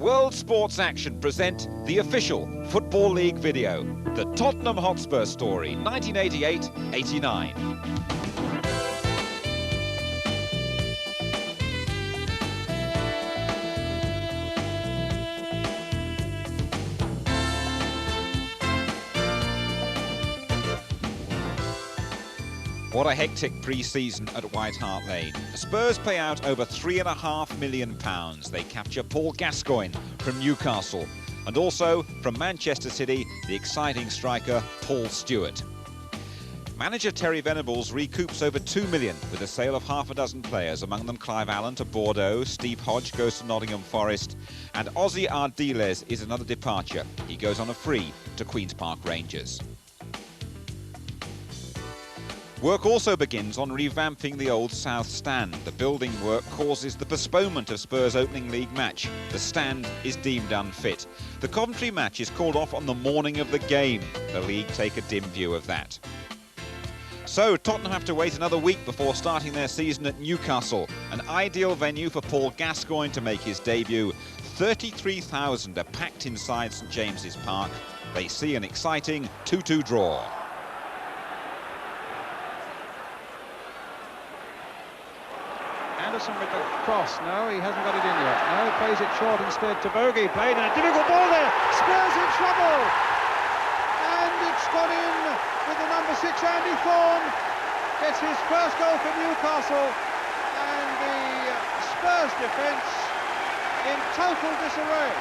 World Sports Action present the official Football League video, the Tottenham Hotspur story, 1988-89. What a hectic pre-season at White Hart Lane. The Spurs pay out over £3.5 million. They capture Paul Gascoigne from Newcastle and also from Manchester City, the exciting striker Paul Stewart. Manager Terry Venables recoups over £2 million with the sale of half a dozen players, among them Clive Allen to Bordeaux, Steve Hodge goes to Nottingham Forest, and Ozzy Ardiles is another departure. He goes on a free to Queen's Park Rangers. Work also begins on revamping the old South Stand. The building work causes the postponement of Spurs' opening league match. The stand is deemed unfit. The Coventry match is called off on the morning of the game. The league take a dim view of that. So Tottenham have to wait another week before starting their season at Newcastle, an ideal venue for Paul Gascoigne to make his debut. 33,000 are packed inside St James's Park. They see an exciting 2-2 draw. Anderson with the cross. No, he hasn't got it in yet. No, plays it short instead to Bogey. Played in a difficult ball there. Spurs in trouble. And it's gone in with the number 6, Andy Thorne. Gets his first goal for Newcastle. And the Spurs defence in total disarray.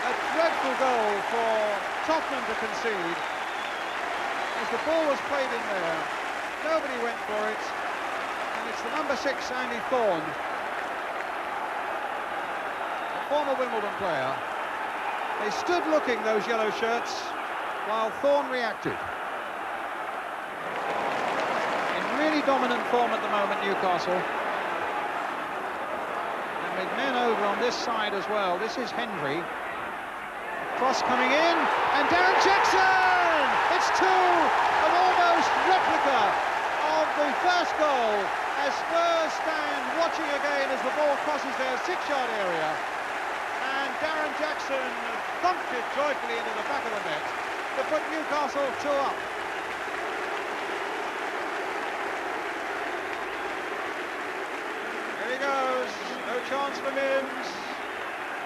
A dreadful goal for Tottenham to concede. As the ball was played in there, nobody went for it, and it's the number 6, Andy Thorne, a former Wimbledon player. They stood looking, those yellow shirts, while Thorne reacted. In really dominant form at the moment, Newcastle. And with men over on this side as well. This is Hendry. Cross coming in, and Darren Jackson! It's two, an almost replica of the first goal as Spurs stand watching again as the ball crosses their 6-yard area, and Darren Jackson thumped it joyfully into the back of the net to put Newcastle 2 up. Here he goes, no chance for Mims.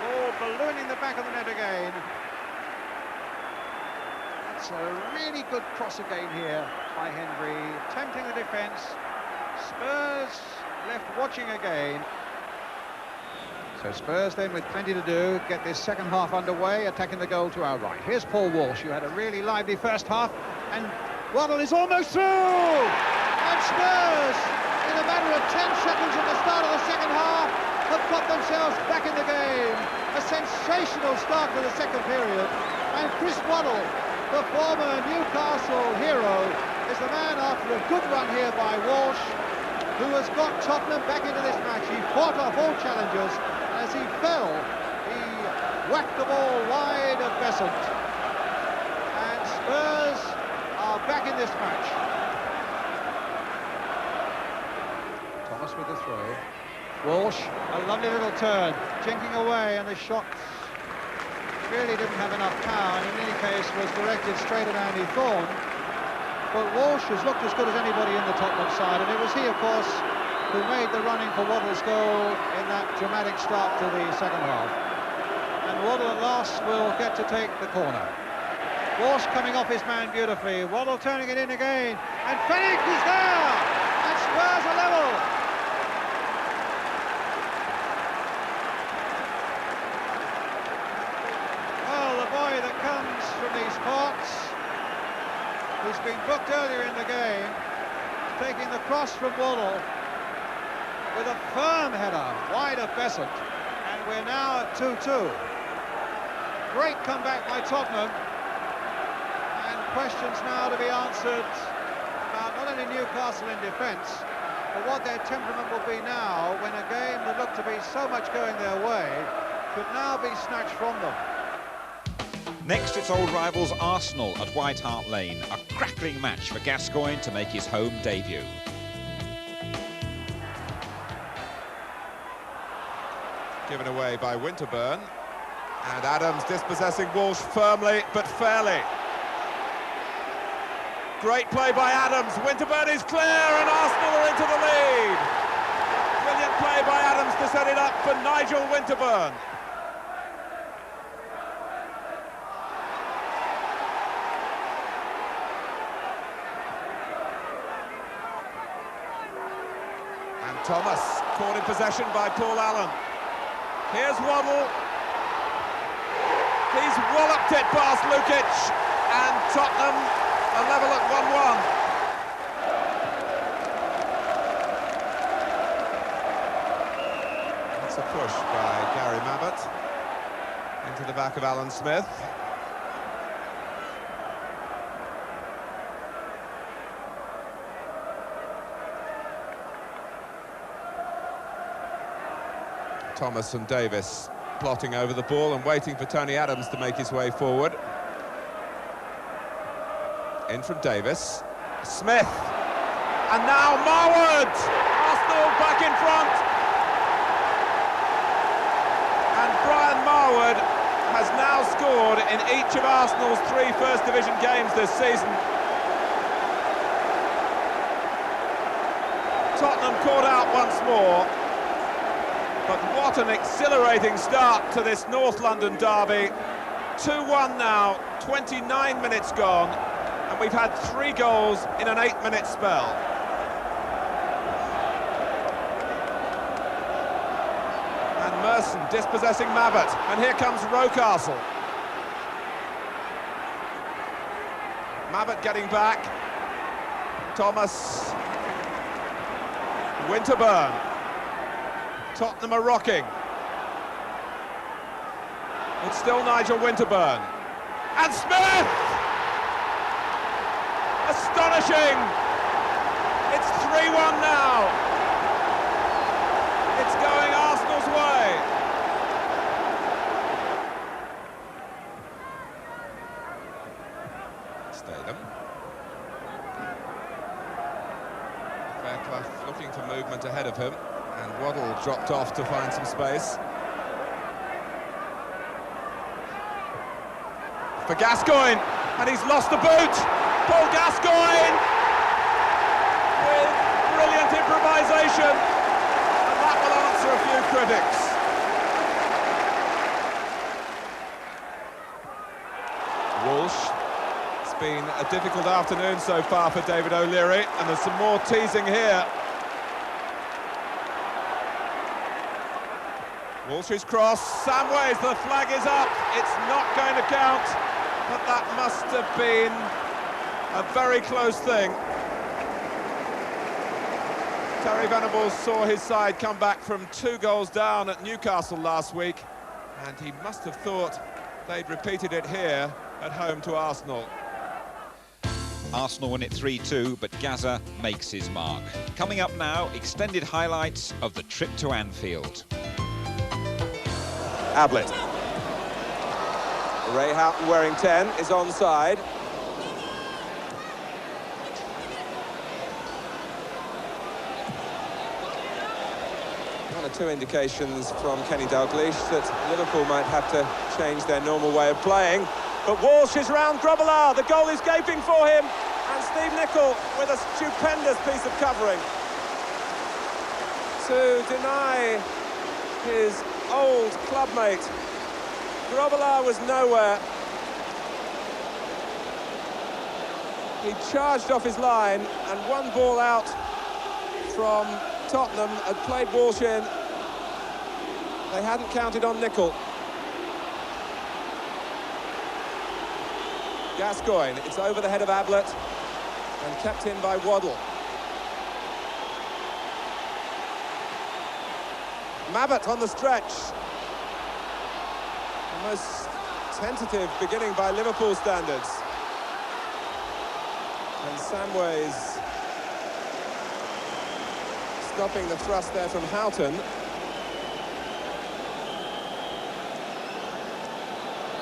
Ball ballooning the back of the net again. It's a really good cross again here by Hendry, tempting the defence. Spurs left watching again. So Spurs then, with plenty to do, get this second half underway, attacking the goal to our right. Here's Paul Walsh, who had a really lively first half, and Waddle is almost through! And Spurs, in a matter of 10 seconds at the start of the second half, have got themselves back in the game. A sensational start to the second period, and Chris Waddle, the former Newcastle hero, is the man after a good run here by Walsh, who has got Tottenham back into this match. He fought off all challengers. As he fell, he whacked the ball wide of Besant. And Spurs are back in this match. Thomas with the throw. Walsh, a lovely little turn, jinking away, and the shot really didn't have enough power, and in any case was directed straight at Andy Thorne. But Walsh has looked as good as anybody in the Tottenham side, and it was he, of course, who made the running for Waddle's goal in that dramatic start to the second half. And Waddle at last will get to take the corner. Walsh coming off his man beautifully, Waddle turning it in again, and Fenwick is there, and Spurs are level. That comes from these parts, who's been booked earlier in the game, taking the cross from Waddle with a firm header wide of Besant, and we're now at 2-2. Great comeback by Tottenham, and questions now to be answered about not only Newcastle in defence, but what their temperament will be now when a game that looked to be so much going their way could now be snatched from them. Next, it's old rivals Arsenal at White Hart Lane, a crackling match for Gascoigne to make his home debut. given away by Winterburn. And Adams dispossessing Walsh firmly but fairly. Great play by Adams. Winterburn is clear and Arsenal are into the lead. Brilliant play by Adams to set it up for Nigel Winterburn. And Thomas caught in possession by Paul Allen. Here's Waddle. He's walloped it past Lukic, and Tottenham are level at 1-1. That's a push by Gary Mabbott into the back of Alan Smith. Thomas and Davis plotting over the ball and waiting for Tony Adams to make his way forward. In from Davis. Smith. And now Marwood! Arsenal back in front. And Brian Marwood has now scored in each of Arsenal's 3 First Division games this season. Tottenham caught out once more. But what an exhilarating start to this North London derby. 2-1 now, 29 minutes gone, and we've had 3 goals in an 8-minute spell. And Merson dispossessing Mabbott, and here comes Rocastle. Mabbott getting back. Thomas. Winterburn. Tottenham are rocking. It's still Nigel Winterburn. And Smith! Astonishing! It's 3-1 now. It's going Arsenal's way. Statham. Fairclough looking for movement ahead of him. And Waddle dropped off to find some space. For Gascoigne, and he's lost the boot. Paul Gascoigne with brilliant improvisation, and that will answer a few critics. Walsh. It's been a difficult afternoon so far for David O'Leary, and there's some more teasing here. Walsh's cross, Samways, the flag is up, it's not going to count, but that must have been a very close thing. Terry Venables saw his side come back from 2 goals down at Newcastle last week, and he must have thought they'd repeated it here at home to Arsenal. Arsenal win it 3-2, but Gaza makes his mark. Coming up now, extended highlights of the trip to Anfield. Ablett. Ray Houghton wearing 10 is onside. One or 2 indications from Kenny Dalglish that Liverpool might have to change their normal way of playing. But Walsh is round Grobbelaar, the goal is gaping for him, and Steve Nicol with a stupendous piece of covering to deny his old clubmate. Grobbelaar was nowhere. He charged off his line, and 1 ball out from Tottenham had played Walsh in. They hadn't counted on Nicol. Gascoigne, it's over the head of Ablett and kept in by Waddle. Mabbott on the stretch. The most tentative beginning by Liverpool standards. And Samways stopping the thrust there from Houghton.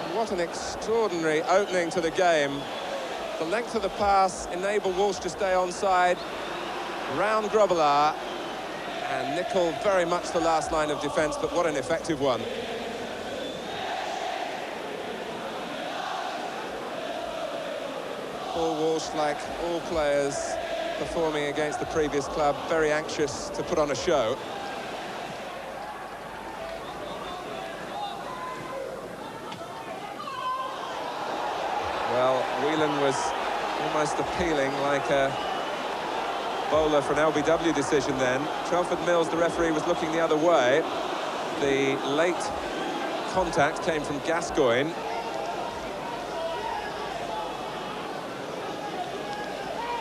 And what an extraordinary opening to the game. The length of the pass enabled Walsh to stay onside. Round Grobbelaar. And Nicol very much the last line of defence, but what an effective one. Paul Walsh, like all players performing against the previous club, very anxious to put on a show. Well, Whelan was almost appealing like a bowler for an LBW decision then. Telford Mills, the referee, was looking the other way. The late contact came from Gascoigne.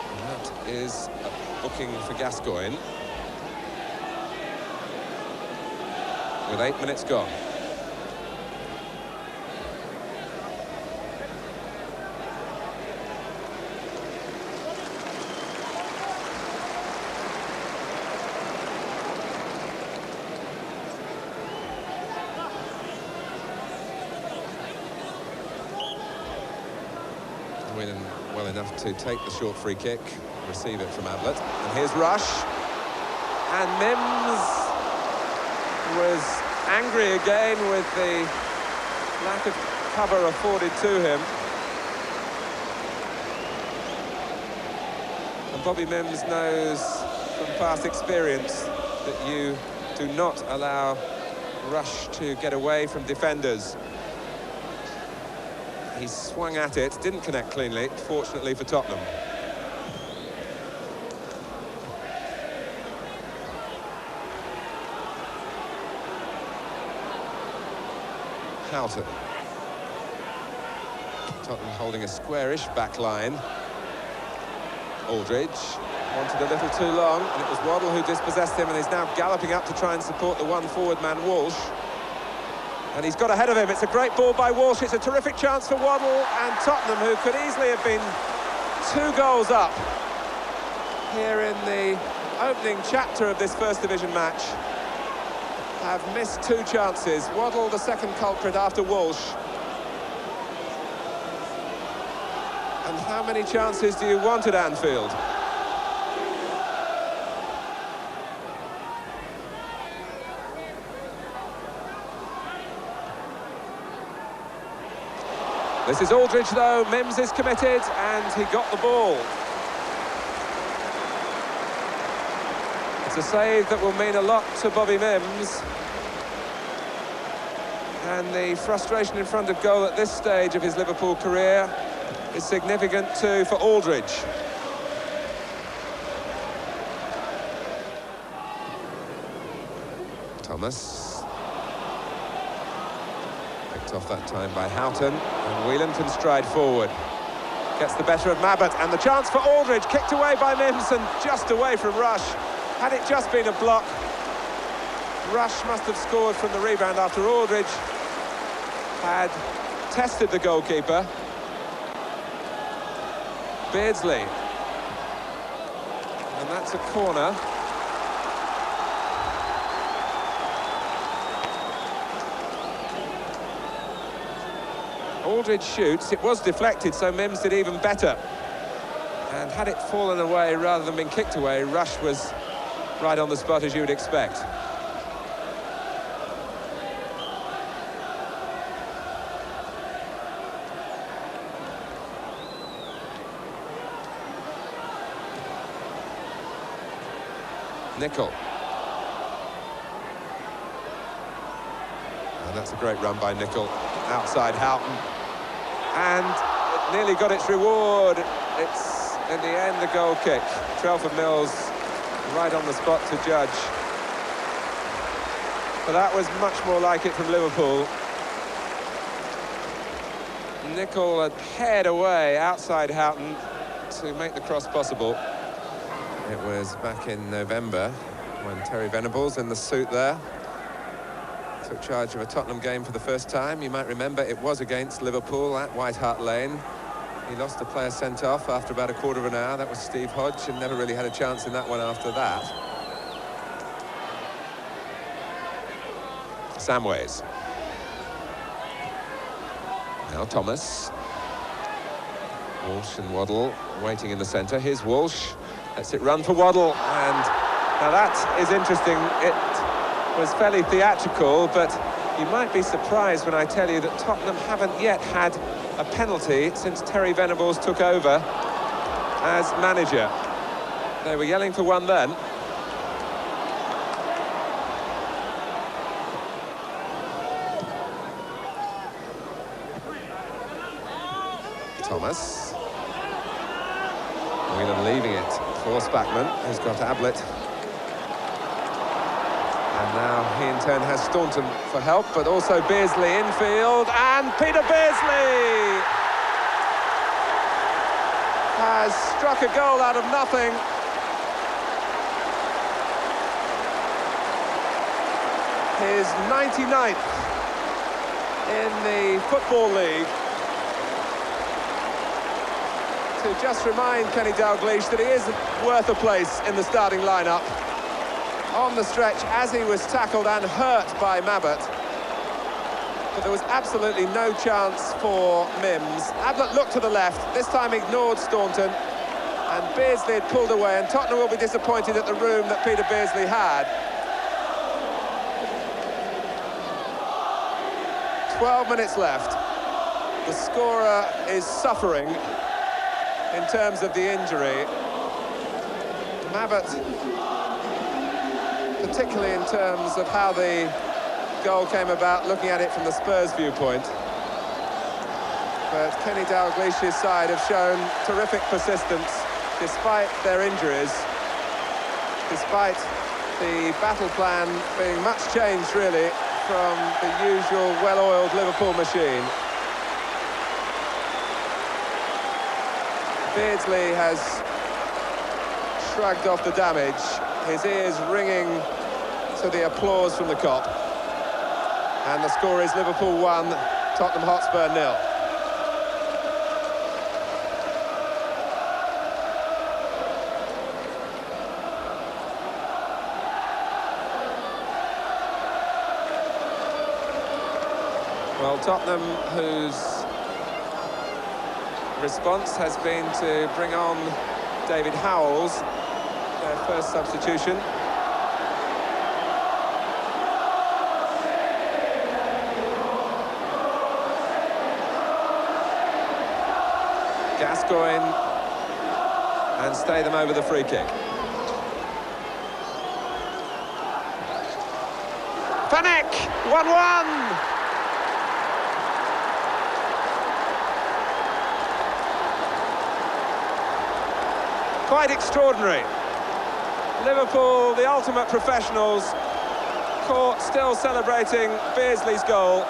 And that is a booking for Gascoigne. With 8 minutes gone. Whelan well enough to take the short free kick, receive it from Ablett. And here's Rush. And Mims was angry again with the lack of cover afforded to him. And Bobby Mims knows from past experience that you do not allow Rush to get away from defenders. He swung at it, didn't connect cleanly, fortunately for Tottenham. Houghton. Tottenham holding a squarish back line. Aldridge wanted a little too long, and it was Waddle who dispossessed him, and he's now galloping up to try and support the one forward man, Walsh. And he's got ahead of him. It's a great ball by Walsh. It's a terrific chance for Waddle, and Tottenham, who could easily have been 2 goals up here in the opening chapter of this First Division match, have missed 2 chances. Waddle, the second culprit after Walsh. And how many chances do you want at Anfield? This is Aldridge, though. Mims is committed, and he got the ball. It's a save that will mean a lot to Bobby Mims. And the frustration in front of goal at this stage of his Liverpool career is significant too for Aldridge. Thomas. Picked off that time by Houghton, and Whelan can stride forward. Gets the better of Mabbutt, and the chance for Aldridge, kicked away by Mims and just away from Rush. Had it just been a block, Rush must have scored from the rebound after Aldridge had tested the goalkeeper. Beardsley. And that's a corner. Aldridge shoots. It was deflected, so Mims did even better. And had it fallen away rather than been kicked away, Rush was right on the spot, as you would expect. Nicol. And that's a great run by Nicol. Outside Houghton. And it nearly got its reward. It's, in the end, the goal kick. Telford Mills right on the spot to judge. But that was much more like it from Liverpool. Nicol had paired away outside Houghton to make the cross possible. It was back in November when Terry Venables, in the suit there, took charge of a Tottenham game for the first time. You might remember it was against Liverpool at White Hart Lane. He lost a player sent off after about a quarter of an hour. That was Steve Hodge, and never really had a chance in that one after that. Samways. Now Thomas. Walsh and Waddle waiting in the centre. Here's Walsh. Lets it run for Waddle, and Now that is interesting. It was fairly theatrical, but you might be surprised when I tell you that Tottenham haven't yet had a penalty since Terry Venables took over as manager. They were yelling for one then. Thomas. Whelan leaving it for Spackman, who's got Ablett. And now he in turn has Staunton for help, but also Beardsley infield, and Peter Beardsley has struck a goal out of nothing. His 99th in the Football League. To just remind Kenny Dalglish that he isn't worth a place in the starting lineup. On the stretch as he was tackled and hurt by Mabbutt. But there was absolutely no chance for Mims. Ablett looked to the left, this time ignored Staunton, and Beardsley had pulled away, and Tottenham will be disappointed at the room that Peter Beardsley had. 12 minutes left. The scorer is suffering in terms of the injury. Mabbutt, particularly in terms of how the goal came about, looking at it from the Spurs viewpoint. But Kenny Dalglish's side have shown terrific persistence despite their injuries, despite the battle plan being much changed really from the usual well-oiled Liverpool machine. Beardsley has shrugged off the damage, his ears ringing to the applause from the Kop. And the score is Liverpool 1, Tottenham Hotspur 0. Well, Tottenham, whose response has been to bring on David Howells, their first substitution. Gascoigne, and stay them over the free kick. Fennec, 1-1. Quite extraordinary. Liverpool, the ultimate professionals, caught still celebrating Beardsley's goal.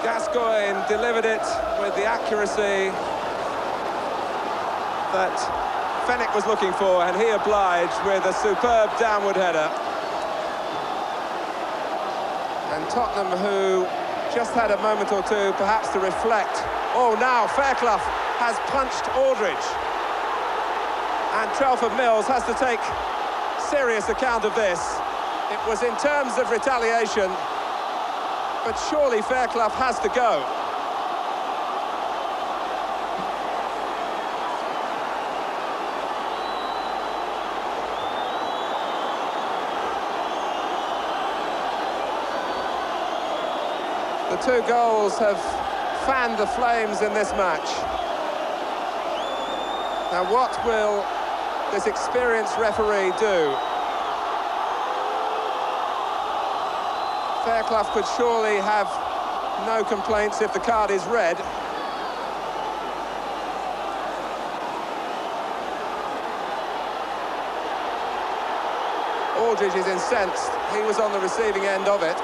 Gascoigne delivered it with the accuracy that Fennec was looking for, and he obliged with a superb downward header. And Tottenham, who just had a moment or two perhaps to reflect. Oh, now Fairclough has punched Aldridge. And Telford Mills has to take serious account of this. It was in terms of retaliation, but surely Fairclough has to go. The two goals have fanned the flames in this match. Now, what will this experienced referee do? Fairclough could surely have no complaints if the card is red. Aldridge is incensed. He was on the receiving end of it.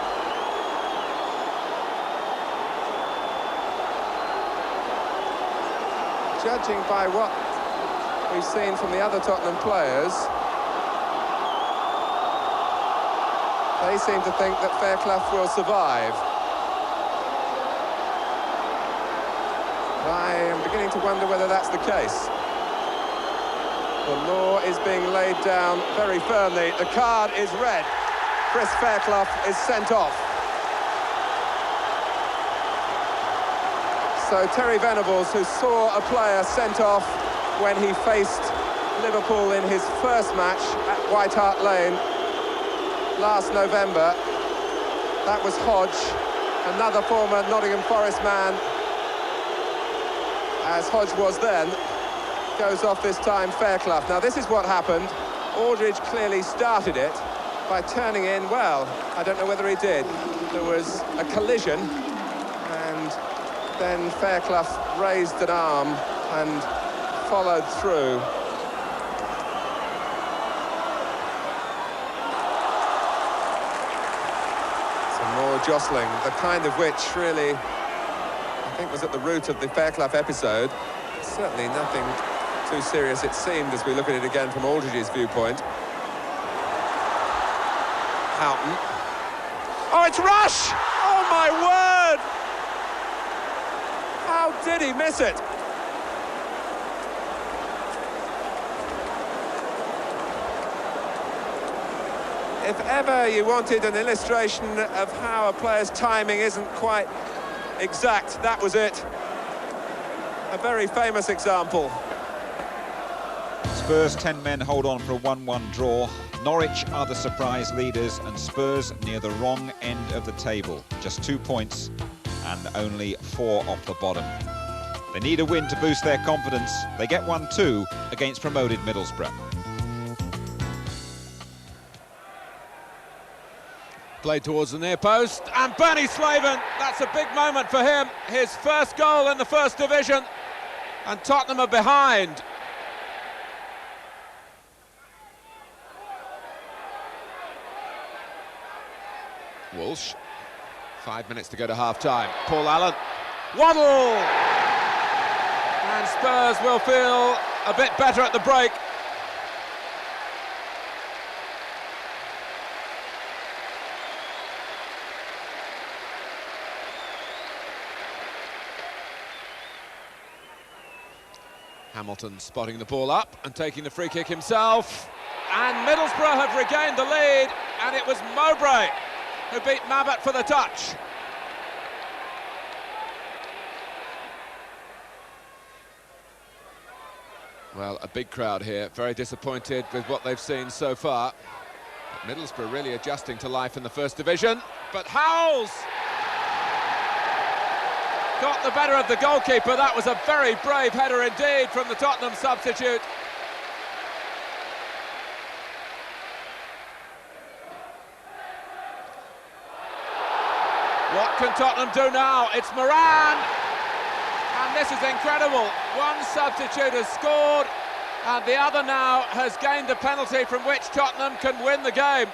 Judging by what we've seen from the other Tottenham players, they seem to think that Fairclough will survive. I am beginning to wonder whether that's the case. The law is being laid down very firmly. The card is red. Chris Fairclough is sent off. So Terry Venables, who saw a player sent off when he faced Liverpool in his first match at White Hart Lane last November. That was Hodge, another former Nottingham Forest man, as Hodge was then, goes off this time Fairclough. Now this is what happened. Aldridge clearly started it by turning in, well, I don't know whether he did. There was a collision, and then Fairclough raised an arm and followed through. Some more jostling, the kind of which really, I think, was at the root of the Fairclough episode. Certainly nothing too serious, it seemed, as we look at it again from Aldridge's viewpoint. Houghton. Oh, it's Rush! Oh, my word! How did he miss it? If ever you wanted an illustration of how a player's timing isn't quite exact, that was it. A very famous example. Spurs 10 men hold on for a 1-1 draw. Norwich are the surprise leaders and Spurs near the wrong end of the table. Just 2 points and only 4 off the bottom. They need a win to boost their confidence. They get 1-2 against promoted Middlesbrough. Played towards the near post, and Bernie Slaven, that's a big moment for him. His first goal in the First Division, and Tottenham are behind. Walsh, 5 minutes to go to half-time. Paul Allen, Waddle! And Spurs will feel a bit better at the break. Hamilton spotting the ball up and taking the free kick himself. And Middlesbrough have regained the lead, and it was Mowbray who beat Mabbutt for the touch. Well, a big crowd here, very disappointed with what they've seen so far. But Middlesbrough really adjusting to life in the First Division. But Howells got the better of the goalkeeper. That was a very brave header indeed from the Tottenham substitute. What can Tottenham do now? It's Moran, and this is incredible. One substitute has scored, and the other now has gained the penalty from which Tottenham can win the game.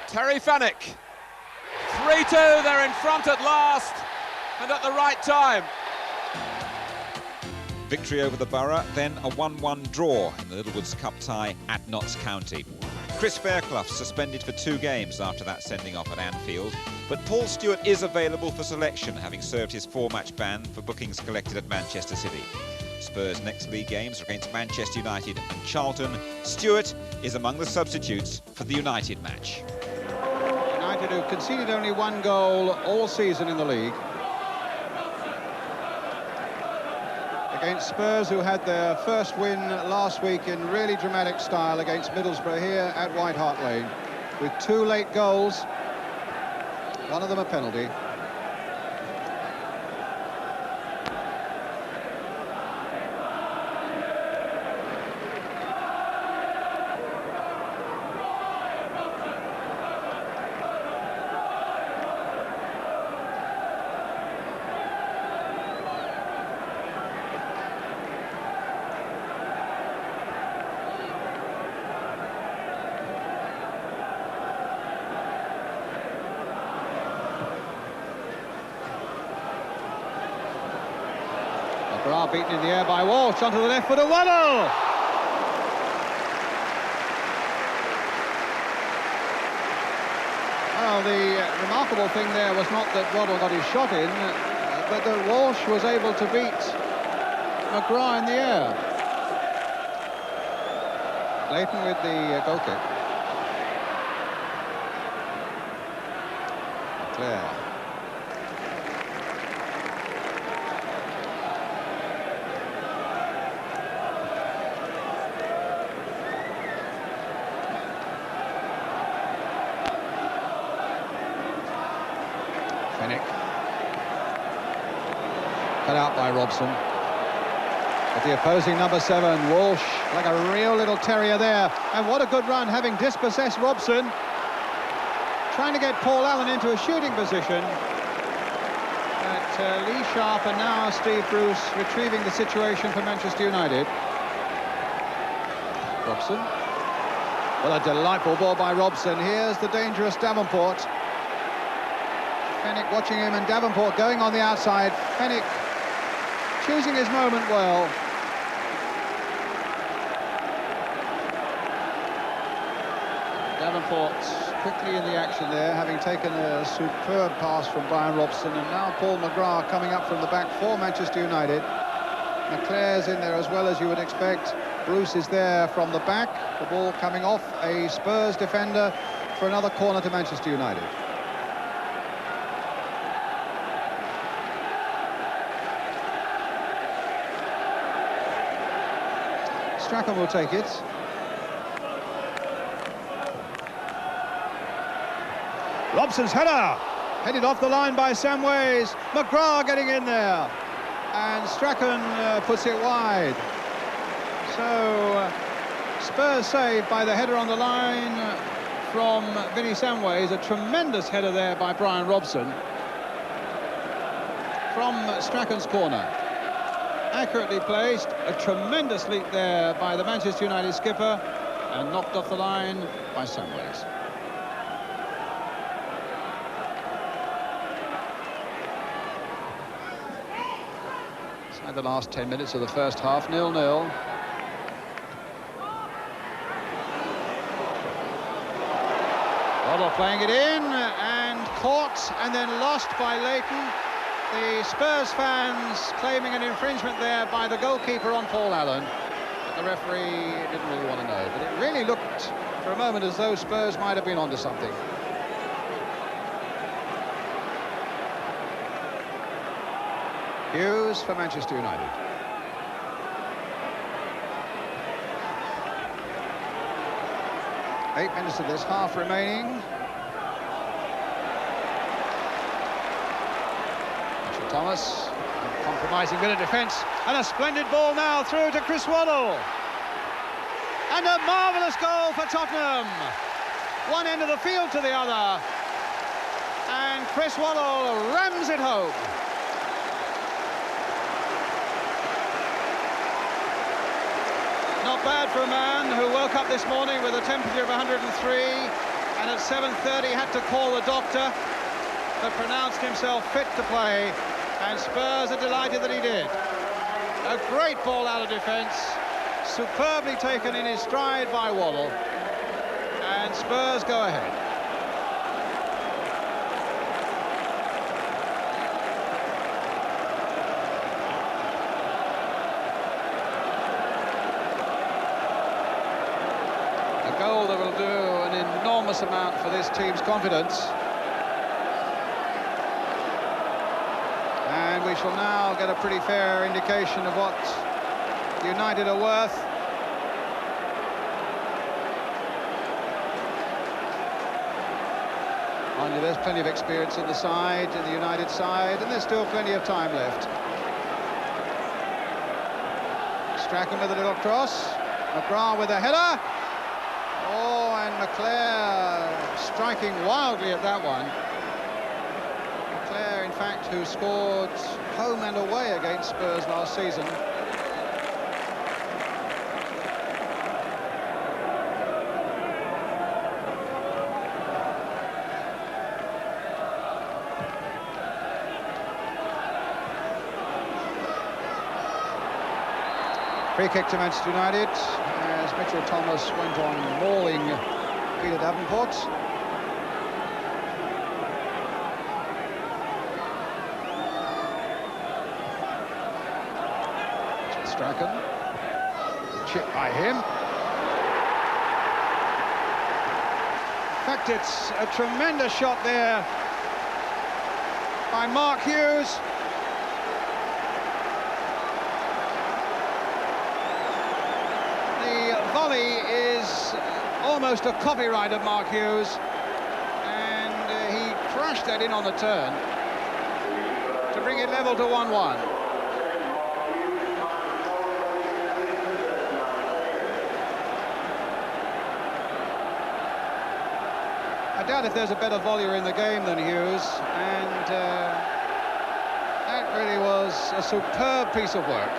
Terry Fenwick. 3-2, they're in front at last, and at the right time. Victory over the Borough, then a 1-1 draw in the Littlewoods Cup tie at Notts County. Chris Fairclough suspended for 2 games after that sending off at Anfield, but Paul Stewart is available for selection, having served his 4-match ban for bookings collected at Manchester City. Spurs' next league games are against Manchester United and Charlton. Stewart is among the substitutes for the United match. United, who conceded only 1 goal all season in the league. Against Spurs, who had their first win last week in really dramatic style against Middlesbrough here at White Hart Lane, with 2 late goals, one of them a penalty. McGrath beaten in the air by Walsh, onto the left foot of Waddle. Well, the remarkable thing there was not that Waddle got his shot in, but that Walsh was able to beat McGrath in the air. Leighton with the goal kick. McClare. Fennick. Cut out by Robson. But the opposing number 7, Walsh, like a real little terrier there. And what a good run, having dispossessed Robson. Trying to get Paul Allen into a shooting position. But Lee Sharp and now Steve Bruce retrieving the situation for Manchester United. Robson. Well, a delightful ball by Robson. Here's the dangerous Davenport. Fennick watching him, and Davenport going on the outside. Fennick choosing his moment well. Davenport quickly in the action there, having taken a superb pass from Brian Robson, and now Paul McGrath coming up from the back for Manchester United. McClare's in there as well, as you would expect. Bruce is there from the back. The ball coming off a Spurs defender for another corner to Manchester United. Strachan will take it. Robson's header, headed off the line by Sam Ways. McGrath getting in there, and Strachan puts it wide. So Spurs saved by the header on the line from Vinnie Samways. A tremendous header there by Brian Robson from Strachan's corner. Accurately placed, a tremendous leap there by the Manchester United skipper, and knocked off the line by Samways. The last 10 minutes of the first half, 0-0. Waddle playing it in, and caught and then lost by Leighton. The Spurs fans claiming an infringement there by the goalkeeper on Paul Allen. But the referee didn't really want to know. But it really looked for a moment as though Spurs might have been onto something. Hughes for Manchester United. Eight minutes of this half remaining. Mitchell Thomas, a compromising bit of defence, and a splendid ball now through to Chris Waddle. And a marvellous goal for Tottenham. One end of the field to the other. And Chris Waddle rams it home. Not bad for a man who woke up this morning with a temperature of 103 and at 7:30 had to call the doctor, but pronounced himself fit to play, and Spurs are delighted that he did. A great ball out of defence, superbly taken in his stride by Waddle, and Spurs go ahead. Goal that will do an enormous amount for this team's confidence. And we shall now get a pretty fair indication of what United are worth. Only there's plenty of experience in the side, in the United side, and there's still plenty of time left. Strachan with a little cross. McGrath with a header. Oh, and McClare striking wildly at that one. McClare, in fact, who scored home and away against Spurs last season. Free kick to Manchester United, as Mitchell Thomas went on mauling Peter Davenport. Strachan, chip by him. In fact, it's a tremendous shot there by Mark Hughes. The volley is almost a copyright of Mark Hughes, and he crashed that in on the turn to bring it level to 1-1. I doubt if there's a better volleyer in the game than Hughes, and that really was a superb piece of work.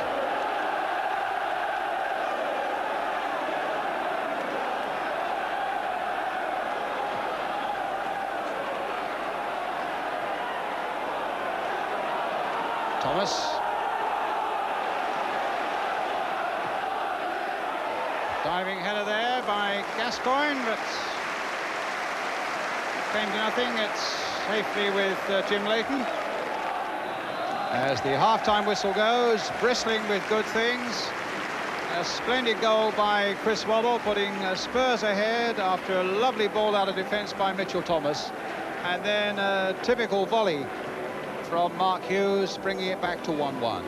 Thomas. Diving header there by Gascoigne, but came to nothing. It's safely with Jim Leighton. As the half-time whistle goes, bristling with good things. A splendid goal by Chris Waddle, putting Spurs ahead after a lovely ball out of defence by Mitchell Thomas. And then a typical volley from Mark Hughes, bringing it back to 1-1.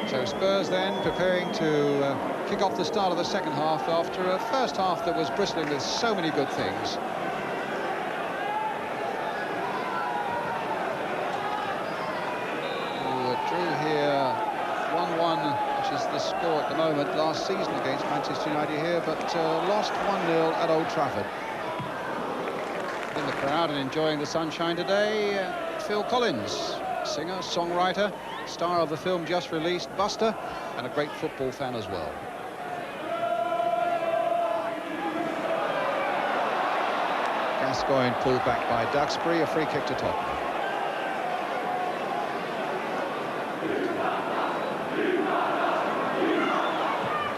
So Spurs then preparing to kick off the start of the second half after a first half that was bristling with so many good things. Drew here 1-1, which is the score at the moment, last season against Manchester United here, but lost 1-0 at Old Trafford. In the crowd and enjoying the sunshine today, Phil Collins, singer, songwriter, star of the film just released, Buster, and a great football fan as well. Gascoigne pulled back by Duxbury, a free kick to Tottenham.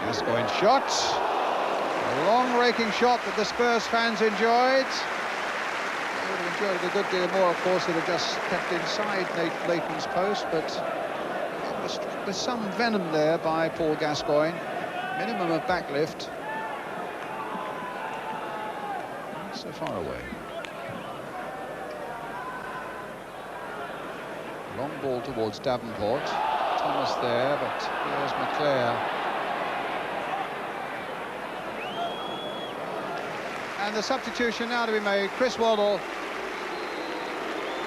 Gascoigne shot, a long raking shot that the Spurs fans enjoyed. They would have enjoyed it a good deal more, of course, if it had just kept inside Leighton's post, but there's some venom there by Paul Gascoigne. Minimum of backlift. Not so far away. Long ball towards Davenport. Thomas there, but here's McClare. And the substitution now to be made. Chris Waddle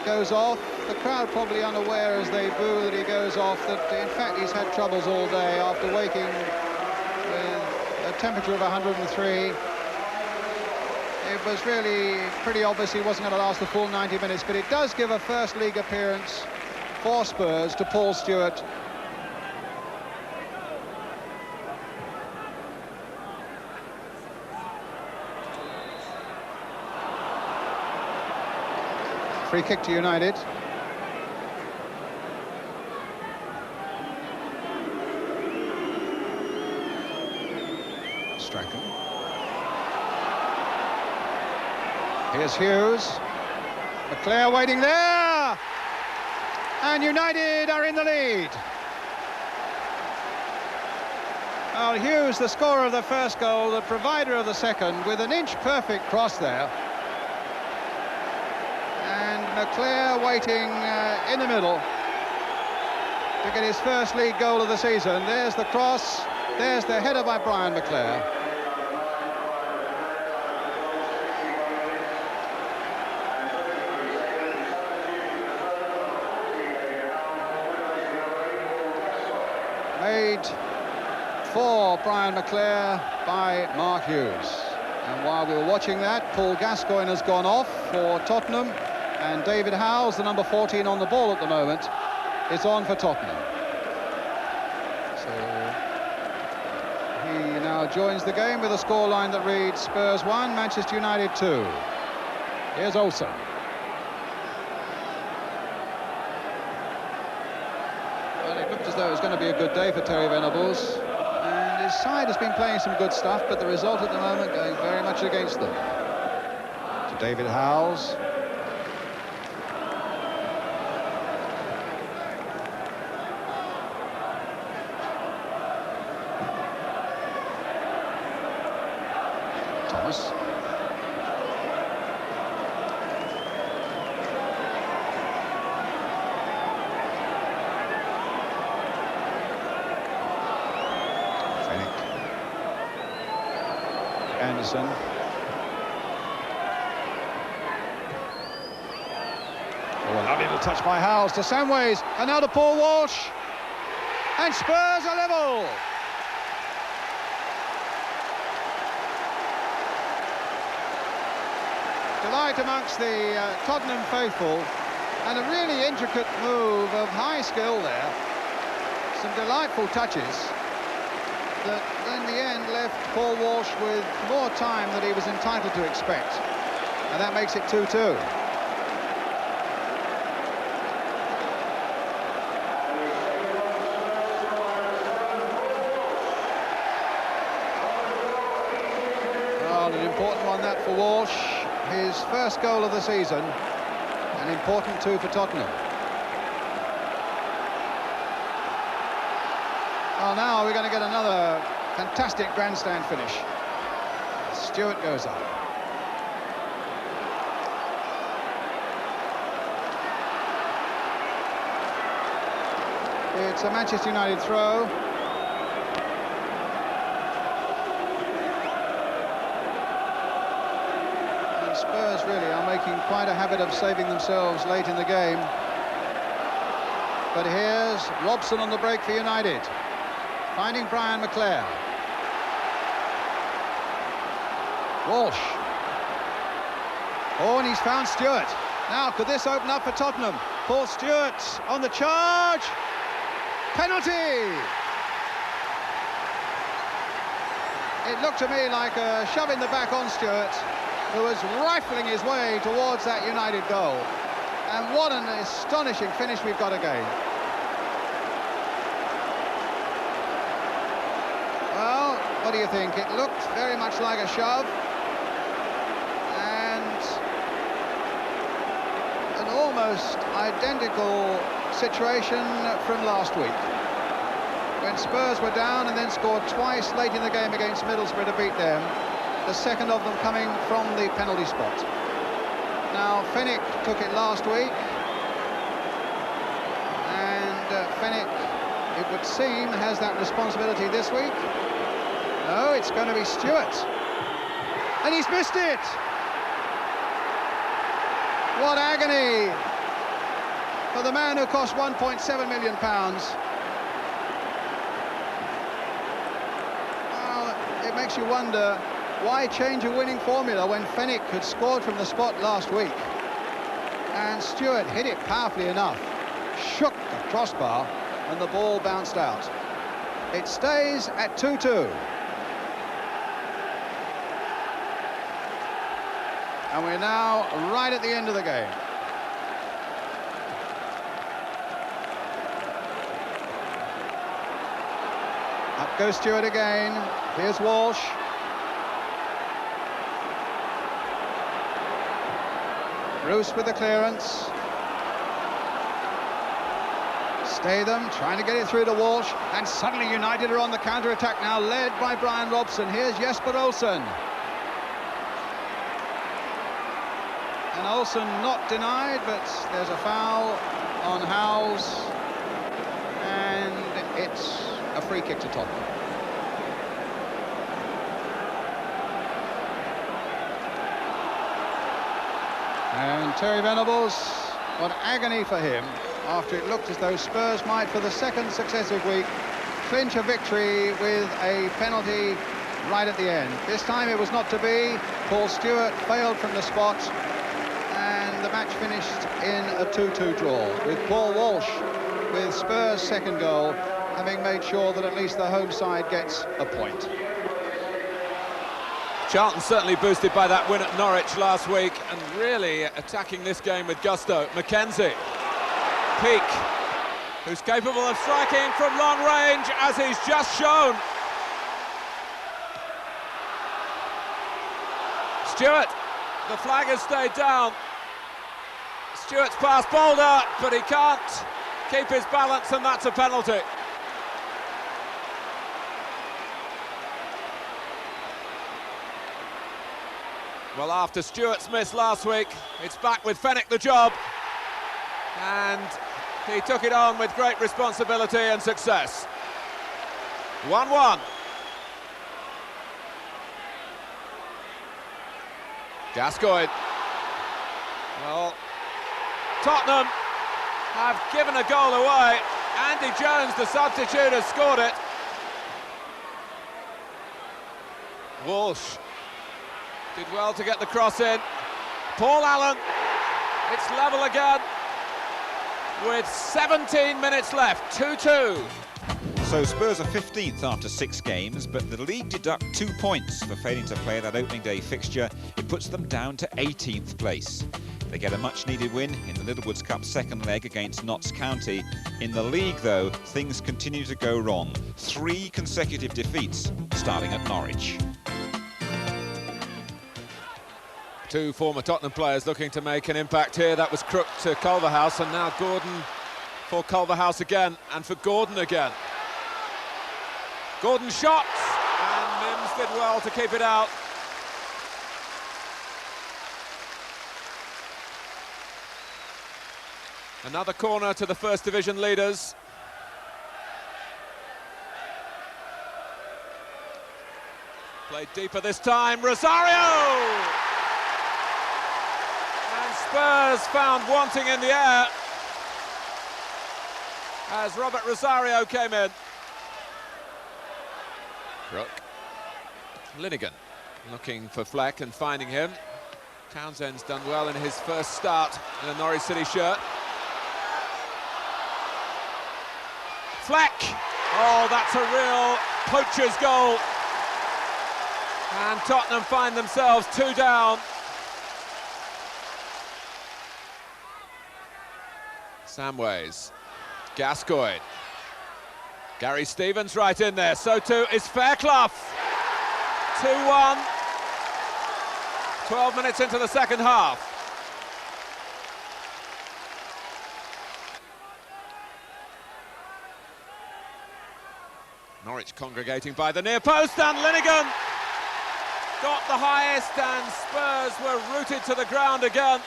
goes off. The crowd probably unaware as they boo that he goes off, that in fact he's had troubles all day after waking with a temperature of 103. It was really pretty obvious he wasn't going to last the full 90 minutes, but it does give a first league appearance for Spurs to Paul Stewart. Free kick to United. Strachan. Here's Hughes. McClare waiting there. And United are in the lead. Well, Hughes, the scorer of the first goal, the provider of the second, with an inch-perfect cross there. McClare waiting in the middle to get his first league goal of the season. There's the cross, there's the header by Brian McClare. Made for Brian McClare by Mark Hughes. And while we were watching that, Paul Gascoigne has gone off for Tottenham. And David Howells, the number 14 on the ball at the moment, is on for Tottenham. So he now joins the game with a scoreline that reads Spurs 1, Manchester United 2. Here's Olsen. Well, it looked as though it was going to be a good day for Terry Venables. And his side has been playing some good stuff, but the result at the moment going very much against them. To David Howells. Thomas. Emerson. Oh, a lovely little touch by Howells to Samways, and now to Paul Walsh, and Spurs are level. Delight amongst the Tottenham faithful, and a really intricate move of high skill there. Some delightful touches that in the end left Paul Walsh with more time than he was entitled to expect, and that makes it 2-2. Well, an important one that for Walsh, his first goal of the season, an important two for Tottenham. Well, now we're going to get another fantastic grandstand finish. Stewart goes up. It's a Manchester United throw. And Spurs really are making quite a habit of saving themselves late in the game. But here's Robson on the break for United, finding Brian McClair. Walsh. Oh, and he's found Stewart. Now, could this open up for Tottenham? Paul Stewart on the charge. Penalty! It looked to me like a shove in the back on Stewart, who was rifling his way towards that United goal. And what an astonishing finish we've got again. Well, what do you think? It looked very much like a shove. And an almost identical situation from last week, when Spurs were down and then scored twice late in the game against Middlesbrough to beat them, the second of them coming from the penalty spot. Now, Fenwick took it last week, and Fenwick, it would seem, has that responsibility this week. No, it's going to be Stewart, and he's missed it. What agony for the man who cost £1.7 million. Well, it makes you wonder, why change a winning formula when Fenwick had scored from the spot last week? And Stewart hit it powerfully enough, shook the crossbar, and the ball bounced out. It stays at 2-2. And we're now right at the end of the game. Up goes Stewart again. Here's Walsh. Bruce with the clearance. Statham trying to get it through to Walsh, and suddenly United are on the counter-attack now, led by Brian Robson. Here's Jesper Olsen. And Olsen not denied, but there's a foul on Howells, and it's a free kick to Tottenham. And Terry Venables, what agony for him, after it looked as though Spurs might, for the second successive week, clinch a victory with a penalty right at the end. This time it was not to be. Paul Stewart failed from the spot, and the match finished in a 2-2 draw, with Paul Walsh, with Spurs' second goal, having made sure that at least the home side gets a point. Charlton certainly boosted by that win at Norwich last week, and really attacking this game with gusto. McKenzie, Peak, who's capable of striking from long range, as he's just shown. Stewart, the flag has stayed down. Stewart's past Boulder, but he can't keep his balance, and that's a penalty. Well, after Stewart's miss last week, it's back with Fenwick the job, and he took it on with great responsibility and success. 1-1. Gascoigne. Well, Tottenham have given a goal away. Andy Jones, the substitute, has scored it. Walsh did well to get the cross in. Paul Allen, it's level again with 17 minutes left, 2-2. So Spurs are 15th after 6 games, but the league deduct 2 points for failing to play that opening day fixture. It puts them down to 18th place. They get a much-needed win in the Littlewoods Cup second leg against Notts County. In the league, though, things continue to go wrong. 3 consecutive defeats, starting at Norwich. 2 former Tottenham players looking to make an impact here. That was Crook to Culverhouse, and now Gordon for Culverhouse again, and for Gordon again. Gordon shot, and Mims did well to keep it out. Another corner to the First Division leaders. Played deeper this time, Rosario! And Spurs found wanting in the air as Robert Rosario came in. Crook. Linnigan looking for Fleck and finding him. Townsend's done well in his first start in a Norwich City shirt. Fleck! Oh, that's a real poacher's goal. And Tottenham find themselves 2 down. Samways. Gascoigne. Gary Stevens right in there, so too is Fairclough. 2-1. 12 minutes into the second half. Norwich congregating by the near post, and Linnigan got the highest, and Spurs were rooted to the ground again.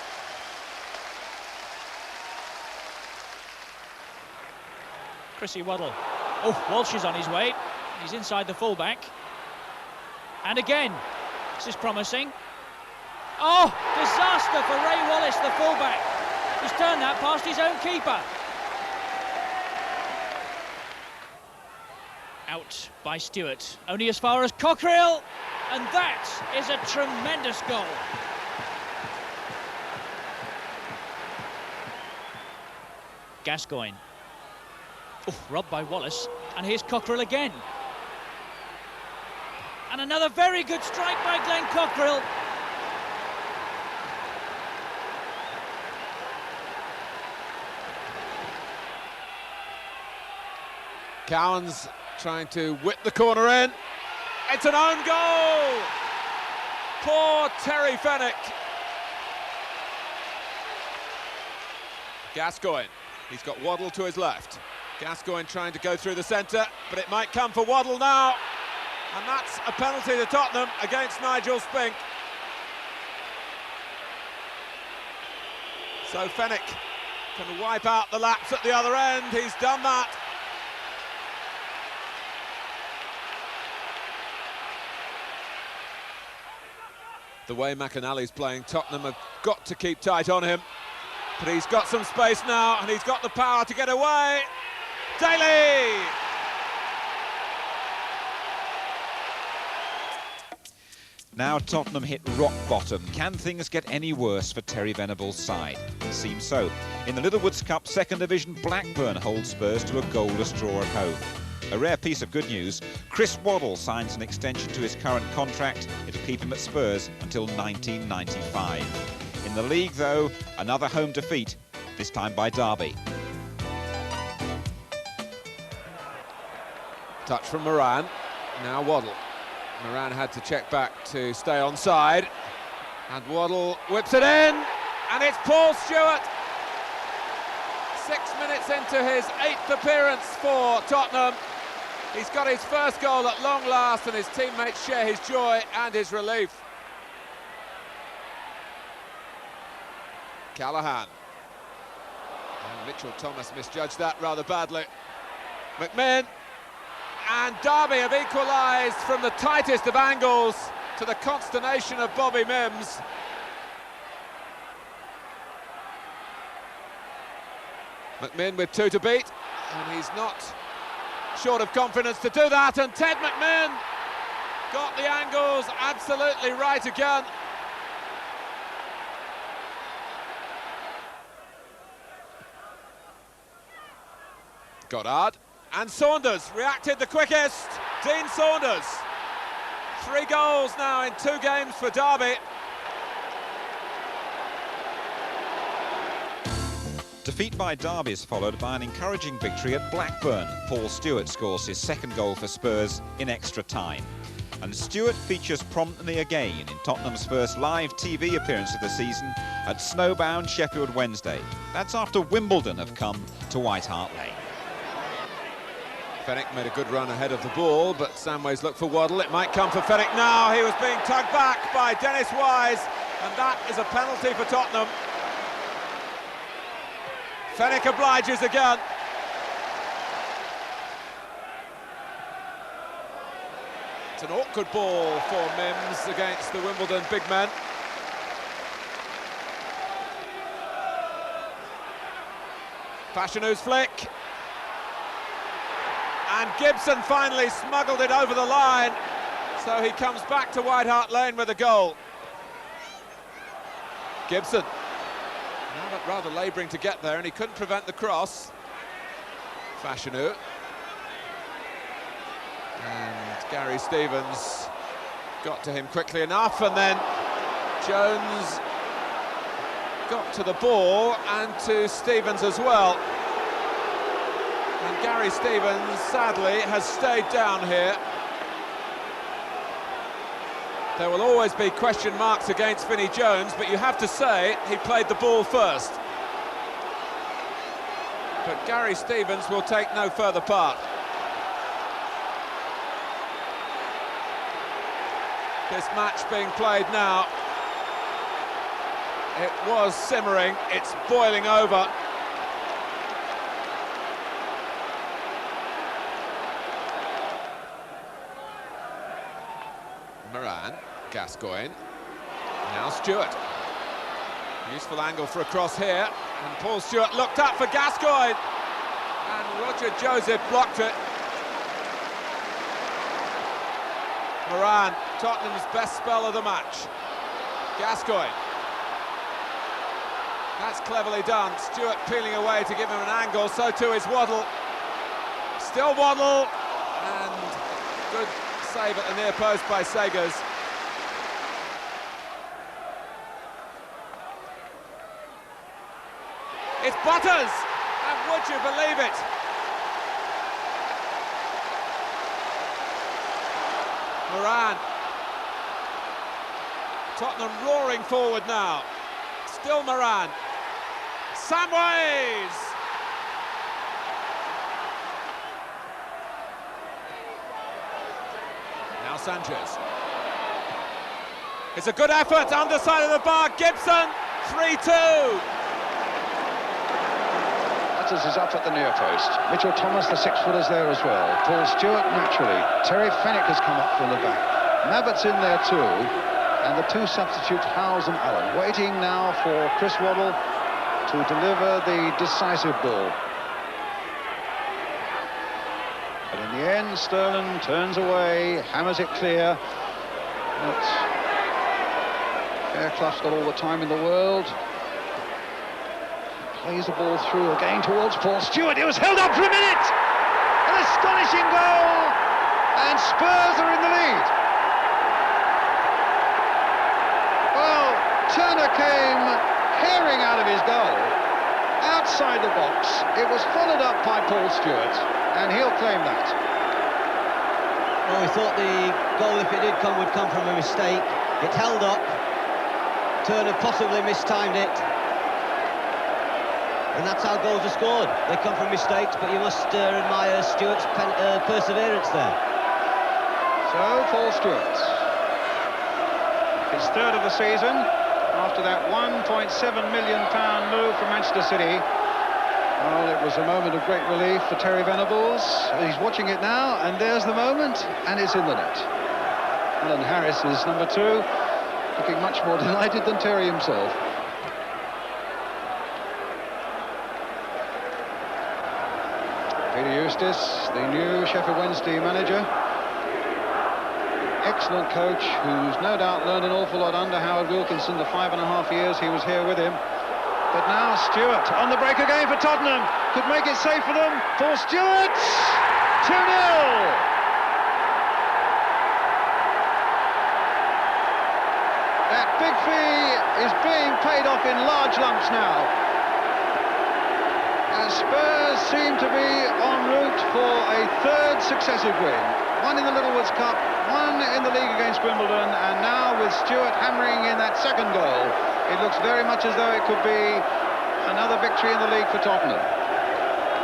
Chrissy Waddle. Oh, Walsh is on his way. He's inside the fullback. And again, this is promising. Oh, disaster for Ray Wallace, the fullback. He's turned that past his own keeper. Out by Stewart. Only as far as Cockerill. And that is a tremendous goal. Gascoigne. Oh, robbed by Wallace, and here's Cockerill again. And another very good strike by Glenn Cockerill. Cowans trying to whip the corner in. It's an own goal! Poor Terry Fenwick. Gascoigne, he's got Waddle to his left. Gascoigne trying to go through the centre, but it might come for Waddle now. And that's a penalty to Tottenham against Nigel Spink. So Fenwick can wipe out the laps at the other end. He's done that. The way McAnally's playing, Tottenham have got to keep tight on him. But he's got some space now, and he's got the power to get away. Daly! Now Tottenham hit rock bottom. Can things get any worse for Terry Venable's side? It seems so. In the Littlewoods Cup second division, Blackburn holds Spurs to a goalless draw at home. A rare piece of good news, Chris Waddle signs an extension to his current contract. It'll keep him at Spurs until 1995. In the league, though, another home defeat, this time by Derby. Touch from Moran, now Waddle. Moran had to check back to stay onside, and Waddle whips it in, and it's Paul Stewart. 6 minutes into his 8th appearance for Tottenham. He's got his first goal at long last, and his teammates share his joy and his relief. Callahan. And Mitchell Thomas misjudged that rather badly. McMahon. And Derby have equalised from the tightest of angles, to the consternation of Bobby Mims. McMinn with 2 to beat, and he's not short of confidence to do that, and Ted McMinn got the angles absolutely right again. Goddard, and Saunders reacted the quickest. Dean Saunders. 3 goals now in 2 games for Derby. Defeat by Derby is followed by an encouraging victory at Blackburn. Paul Stewart scores his 2nd goal for Spurs in extra time. And Stewart features prominently again in Tottenham's first live TV appearance of the season at snowbound Sheffield Wednesday. That's after Wimbledon have come to White Hart Lane. Fenwick made a good run ahead of the ball, but Samways looked for Waddle. It might come for Fenwick now. He was being tugged back by Dennis Wise, and that is a penalty for Tottenham. Fenwick obliges again. It's an awkward ball for Mims against the Wimbledon big men. Fashanu's flick. And Gibson finally smuggled it over the line, so he comes back to White Hart Lane with a goal. Gibson, now but rather labouring to get there, and he couldn't prevent the cross. Fashanu. And Gary Stevens got to him quickly enough, and then Jones got to the ball and to Stevens as well. And Gary Stevens, sadly, has stayed down here. There will always be question marks against Vinnie Jones, but you have to say he played the ball first. But Gary Stevens will take no further part. This match being played now. It was simmering, it's boiling over. Moran, Gascoigne, now Stewart. Useful angle for a cross here, and Paul Stewart looked up for Gascoigne, and Roger Joseph blocked it. Moran, Tottenham's best spell of the match. Gascoigne. That's cleverly done. Stewart peeling away to give him an angle, so too is Waddle. Still Waddle, and good save at the near post by Sagers. It's Butters, and would you believe it? Moran. Tottenham roaring forward now. Still Moran. Samways! Now Sanchez. It's a good effort, underside of the bar, Gibson, 3-2. Butters is up at the near post. Mitchell Thomas, the 6-footer's there as well. Paul Stewart, naturally. Terry Fenwick has come up from the back. Mabbott's in there too. And the 2 substitutes, Howes and Allen, waiting now for Chris Waddle to deliver the decisive ball. But in the end, Sterling turns away, hammers it clear. But Fairclough's got all the time in the world. Plays the ball through again towards Paul Stewart. It was held up for a minute! An astonishing goal! And Spurs are in the lead. Well, Turner came herring out of his goal, outside the box. It was followed up by Paul Stewart, and he'll claim that. Well, we thought the goal, if it did come, would come from a mistake. It held up. Turner possibly mistimed it. And that's how goals are scored. They come from mistakes, but you must admire Stewart's perseverance there. So, Paul Stewart, his 3rd of the season, after that £1.7 million move from Manchester City. Well, it was a moment of great relief for Terry Venables. He's watching it now, and there's the moment, and it's in the net. Alan Harris is number 2, looking much more delighted than Terry himself. Peter Eustace, the new Sheffield Wednesday manager. Excellent coach, who's no doubt learned an awful lot under Howard Wilkinson the 5.5 years he was here with him. But now Stewart on the break again for Tottenham. Could make it safe for them. For Stewart! 2-0! That big fee is being paid off in large lumps now. And Spurs seem to be en route for a third successive win. One in the Littlewoods Cup, one in the league against Wimbledon, and now with Stewart hammering in that second goal, it looks very much as though it could be another victory in the league for Tottenham.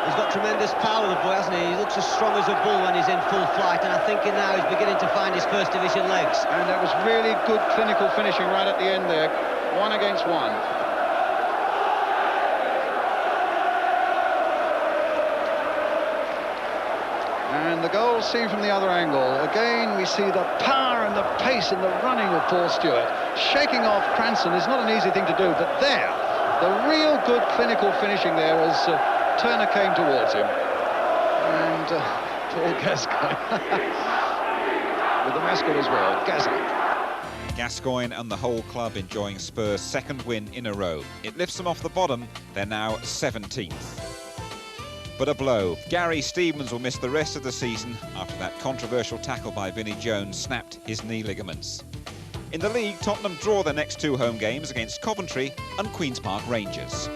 He's got tremendous power, the boy, hasn't he? He looks as strong as a bull when he's in full flight, and I think now he's beginning to find his first division legs. And that was really good clinical finishing right at the end there, 1 against 1. And the goal seen from the other angle. Again, we see the power and the pace and the running of Paul Stewart. Shaking off Cranston is not an easy thing to do, but there, the real good clinical finishing there as Turner came towards him. And Paul Gascoigne with the mascot as well, Gazza. Gascoigne and the whole club enjoying Spurs' second win in a row. It lifts them off the bottom. They're now 17th. But a blow. Gary Stevens will miss the rest of the season after that controversial tackle by Vinnie Jones snapped his knee ligaments. In the league, Tottenham draw their next 2 home games against Coventry and Queen's Park Rangers.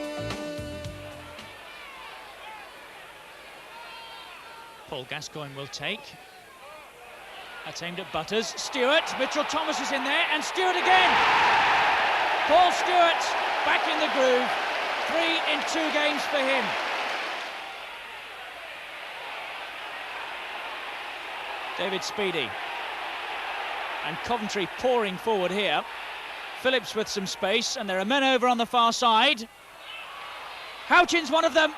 Paul Gascoigne will take. That's aimed at Butters. Stewart, Mitchell Thomas is in there, and Stewart again! Paul Stewart back in the groove. 3 in 2 games for him. David Speedy. And Coventry pouring forward here. Phillips with some space, and there are men over on the far side. Houchin's one of them.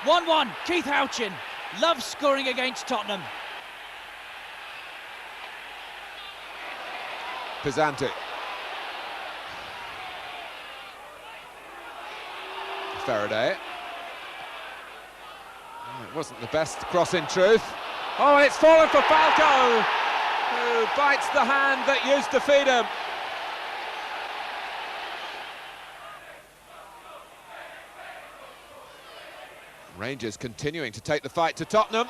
1-1, Keith Houchin. Loves scoring against Tottenham. Pizzanti. Faraday. Oh, it wasn't the best cross in truth. Oh, and it's fallen for Falco, who bites the hand that used to feed him. Rangers continuing to take the fight to Tottenham.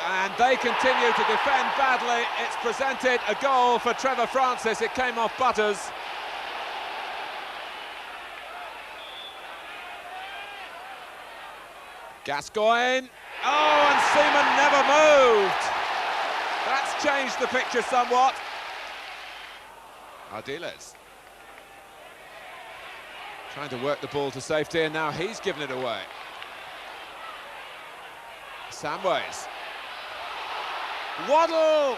And they continue to defend badly. It's presented a goal for Trevor Francis. It came off Butters. Gascoigne. Oh, and Seaman never moved. That's changed the picture somewhat. Ardiles trying to work the ball to safety, and now he's given it away. Samways. Waddle!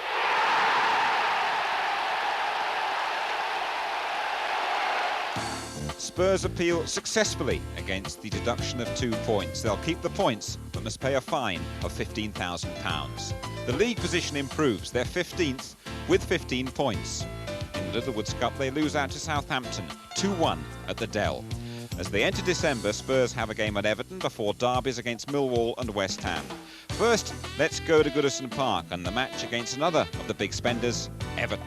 Spurs appeal successfully against the deduction of 2 points. They'll keep the points, but must pay a fine of £15,000. The league position improves. They're 15th with 15 points. In the Littlewoods Cup, they lose out to Southampton, 2-1 at the Dell. As they enter December, Spurs have a game at Everton before derbies against Millwall and West Ham. First, let's go to Goodison Park and the match against another of the big spenders, Everton.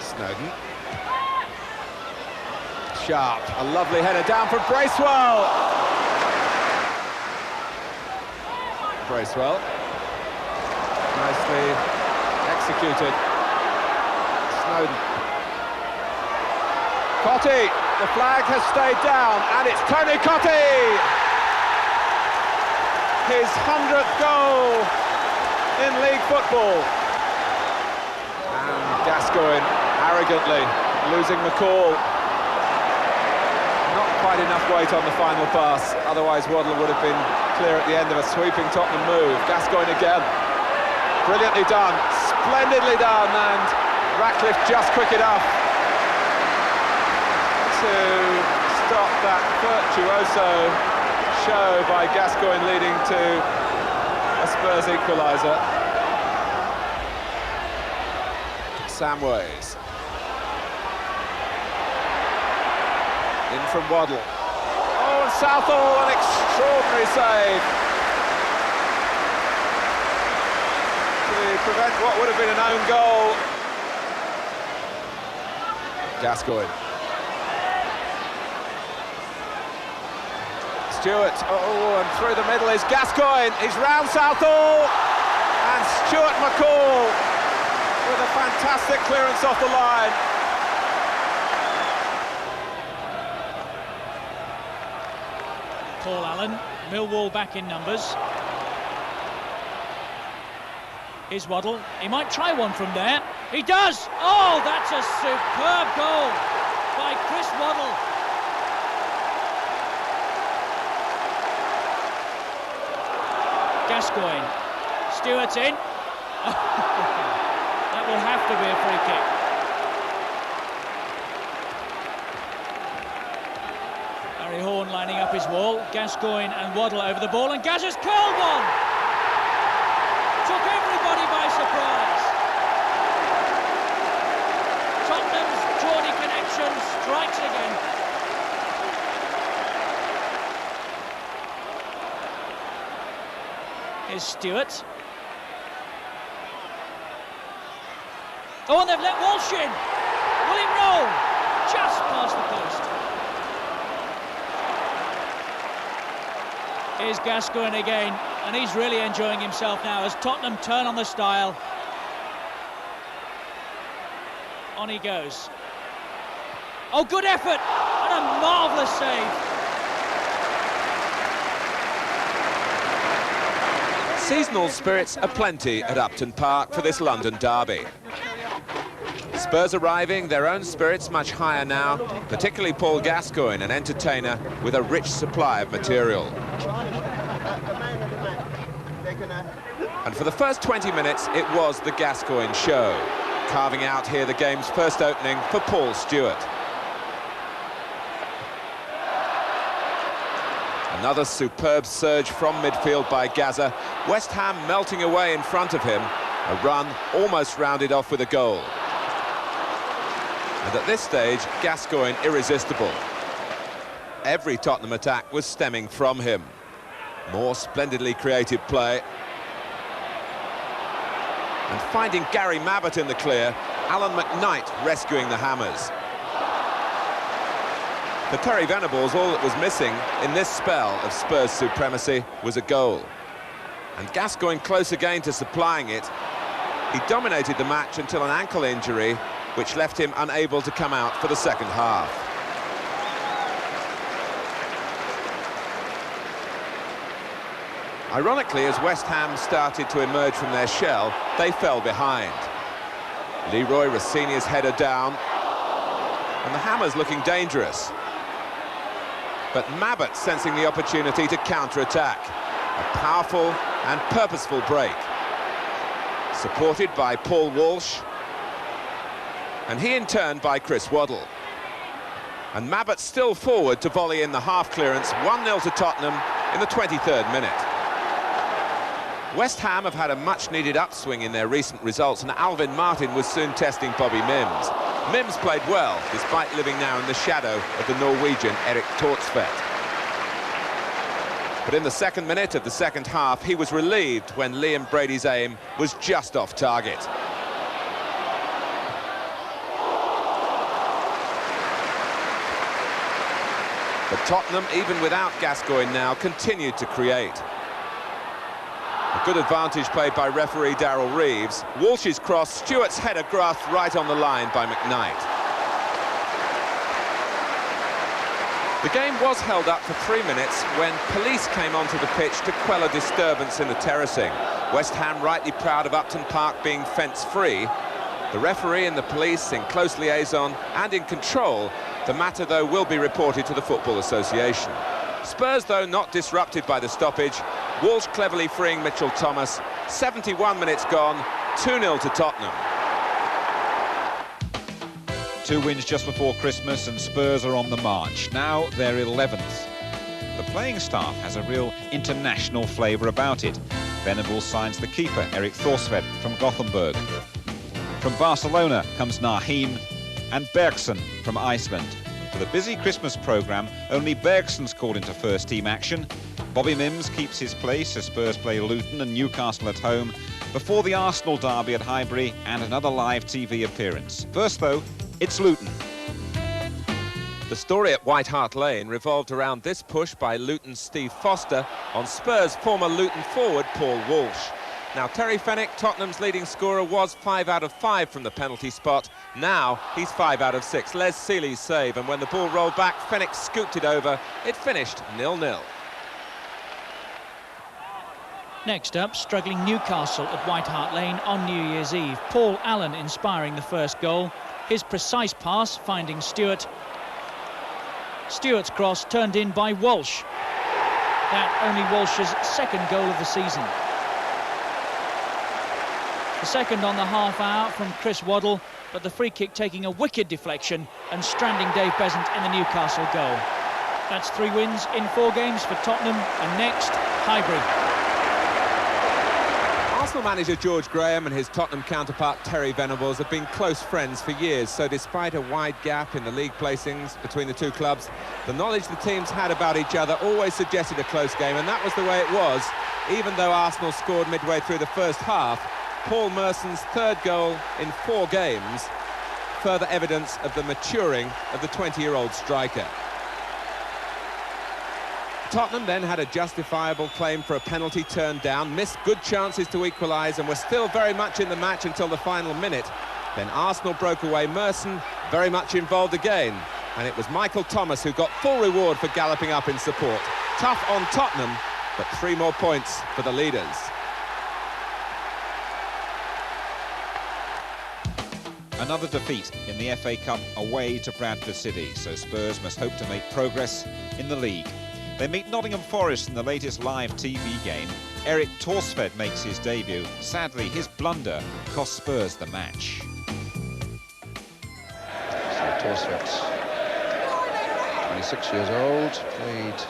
Snowden. Sharp, a lovely header down from Bracewell. Bracewell. Nicely executed. Snowden. Cottee, the flag has stayed down, and it's Tony Cottee! His 100th goal in league football. And Gascoigne arrogantly losing McCall. Not quite enough weight on the final pass, otherwise Waddle would have been clear at the end of a sweeping Tottenham move. Gascoigne again. Brilliantly done, splendidly done, and Ratcliffe just quick enough to stop that virtuoso show by Gascoigne, leading to a Spurs equaliser. Samways. In from Waddle. Oh, and Southall, an extraordinary save to prevent what would have been an own goal. Gascoigne. Stewart, oh, and through the middle is Gascoigne. He's round Southall, and Stuart McCall with a fantastic clearance off the line. Paul Allen, Millwall back in numbers. Here's Waddle, he might try one from there. He does! Oh, that's a superb goal by Chris Waddle. Gascoigne, Stewart's in. That will have to be a free kick. Barry Horn lining up his wall. Gascoigne and Waddle over the ball, and Gaz has curled one! Took everybody by surprise. Tottenham's Geordie connection strikes again. Here's Stewart. Oh, and they've let Walsh in. Will it roll? Just past the post. Here's Gascoigne again, and he's really enjoying himself now as Tottenham turn on the style. On he goes. Oh, good effort, and a marvellous save. Seasonal spirits aplenty at Upton Park for this London derby. Spurs arriving, their own spirits much higher now, particularly Paul Gascoigne, an entertainer with a rich supply of material. And for the first 20 minutes, it was the Gascoigne show, carving out here the game's first opening for Paul Stewart. Another superb surge from midfield by Gaza. West Ham melting away in front of him. A run almost rounded off with a goal. And at this stage, Gascoigne irresistible. Every Tottenham attack was stemming from him. More splendidly creative play. And finding Gary Mabbott in the clear, Alan McKnight rescuing the Hammers. For Terry Venables, all that was missing in this spell of Spurs supremacy was a goal. And Gascoigne close again to supplying it. He dominated the match until an ankle injury, which left him unable to come out for the second half. Ironically, as West Ham started to emerge from their shell, they fell behind. Leroy Rossini's header down, and the Hammers looking dangerous. But Mabbott sensing the opportunity to counter-attack. A powerful and purposeful break. Supported by Paul Walsh. And he in turn by Chris Waddle. And Mabbott still forward to volley in the half clearance, 1-0 to Tottenham in the 23rd minute. West Ham have had a much-needed upswing in their recent results, and Alvin Martin was soon testing Bobby Mims. Mims played well, despite living now in the shadow of the Norwegian Erik Thorstvedt. But in the second minute of the second half, he was relieved when Liam Brady's aim was just off target. But Tottenham, even without Gascoigne now, continued to create. A good advantage played by referee Darryl Reeves. Walsh's cross, Stewart's header grasped right on the line by McKnight. The game was held up for 3 minutes when police came onto the pitch to quell a disturbance in the terracing. West Ham rightly proud of Upton Park being fence-free. The referee and the police in close liaison and in control. The matter, though, will be reported to the Football Association. Spurs, though, not disrupted by the stoppage. Walsh cleverly freeing Mitchell Thomas. 71 minutes gone, 2-0 to Tottenham. 2 wins just before Christmas and Spurs are on the march. Now they're 11th. The playing staff has a real international flavour about it. Venables signs the keeper, Erik Thorstvedt, from Gothenburg. From Barcelona comes Nahim and Bergson from Iceland. for the busy Christmas programme, only Bergson's called into first-team action. Bobby Mims keeps his place as Spurs play Luton and Newcastle at home before the Arsenal derby at Highbury and another live TV appearance. First, though, it's Luton. The story at White Hart Lane revolved around this push by Luton's Steve Foster on Spurs' former Luton forward Paul Walsh. Now, Terry Fenwick, Tottenham's leading scorer, was 5 out of 5 from the penalty spot. Now he's 5 out of 6. Les Seeley's save, and when the ball rolled back, Fenwick scooped it over. It finished 0-0. Next up, struggling Newcastle at White Hart Lane on New Year's Eve. Paul Allen inspiring the first goal. His precise pass finding Stewart. Stewart's cross turned in by Walsh. That only Walsh's second goal of the season. The second on the half hour from Chris Waddle, but the free kick taking a wicked deflection and stranding Dave Besant in the Newcastle goal. That's 3 wins in 4 games for Tottenham, and next, Highbury. Arsenal manager George Graham and his Tottenham counterpart Terry Venables have been close friends for years, so despite a wide gap in the league placings between the two clubs, the knowledge the teams had about each other always suggested a close game, and that was the way it was, even though Arsenal scored midway through the first half. Paul Merson's 3rd goal in 4 games, further evidence of the maturing of the 20-year-old striker. Tottenham then had a justifiable claim for a penalty turned down, missed good chances to equalise, and were still very much in the match until the final minute. Then Arsenal broke away. Merson very much involved again, and it was Michael Thomas who got full reward for galloping up in support. Tough on Tottenham, but 3 more points for the leaders. Another defeat in the FA Cup away to Bradford City, so Spurs must hope to make progress in the league. They meet Nottingham Forest in the latest live TV game. Erik Thorstvedt makes his debut. Sadly, his blunder cost Spurs the match. So Thorstvedt, 26 years old, played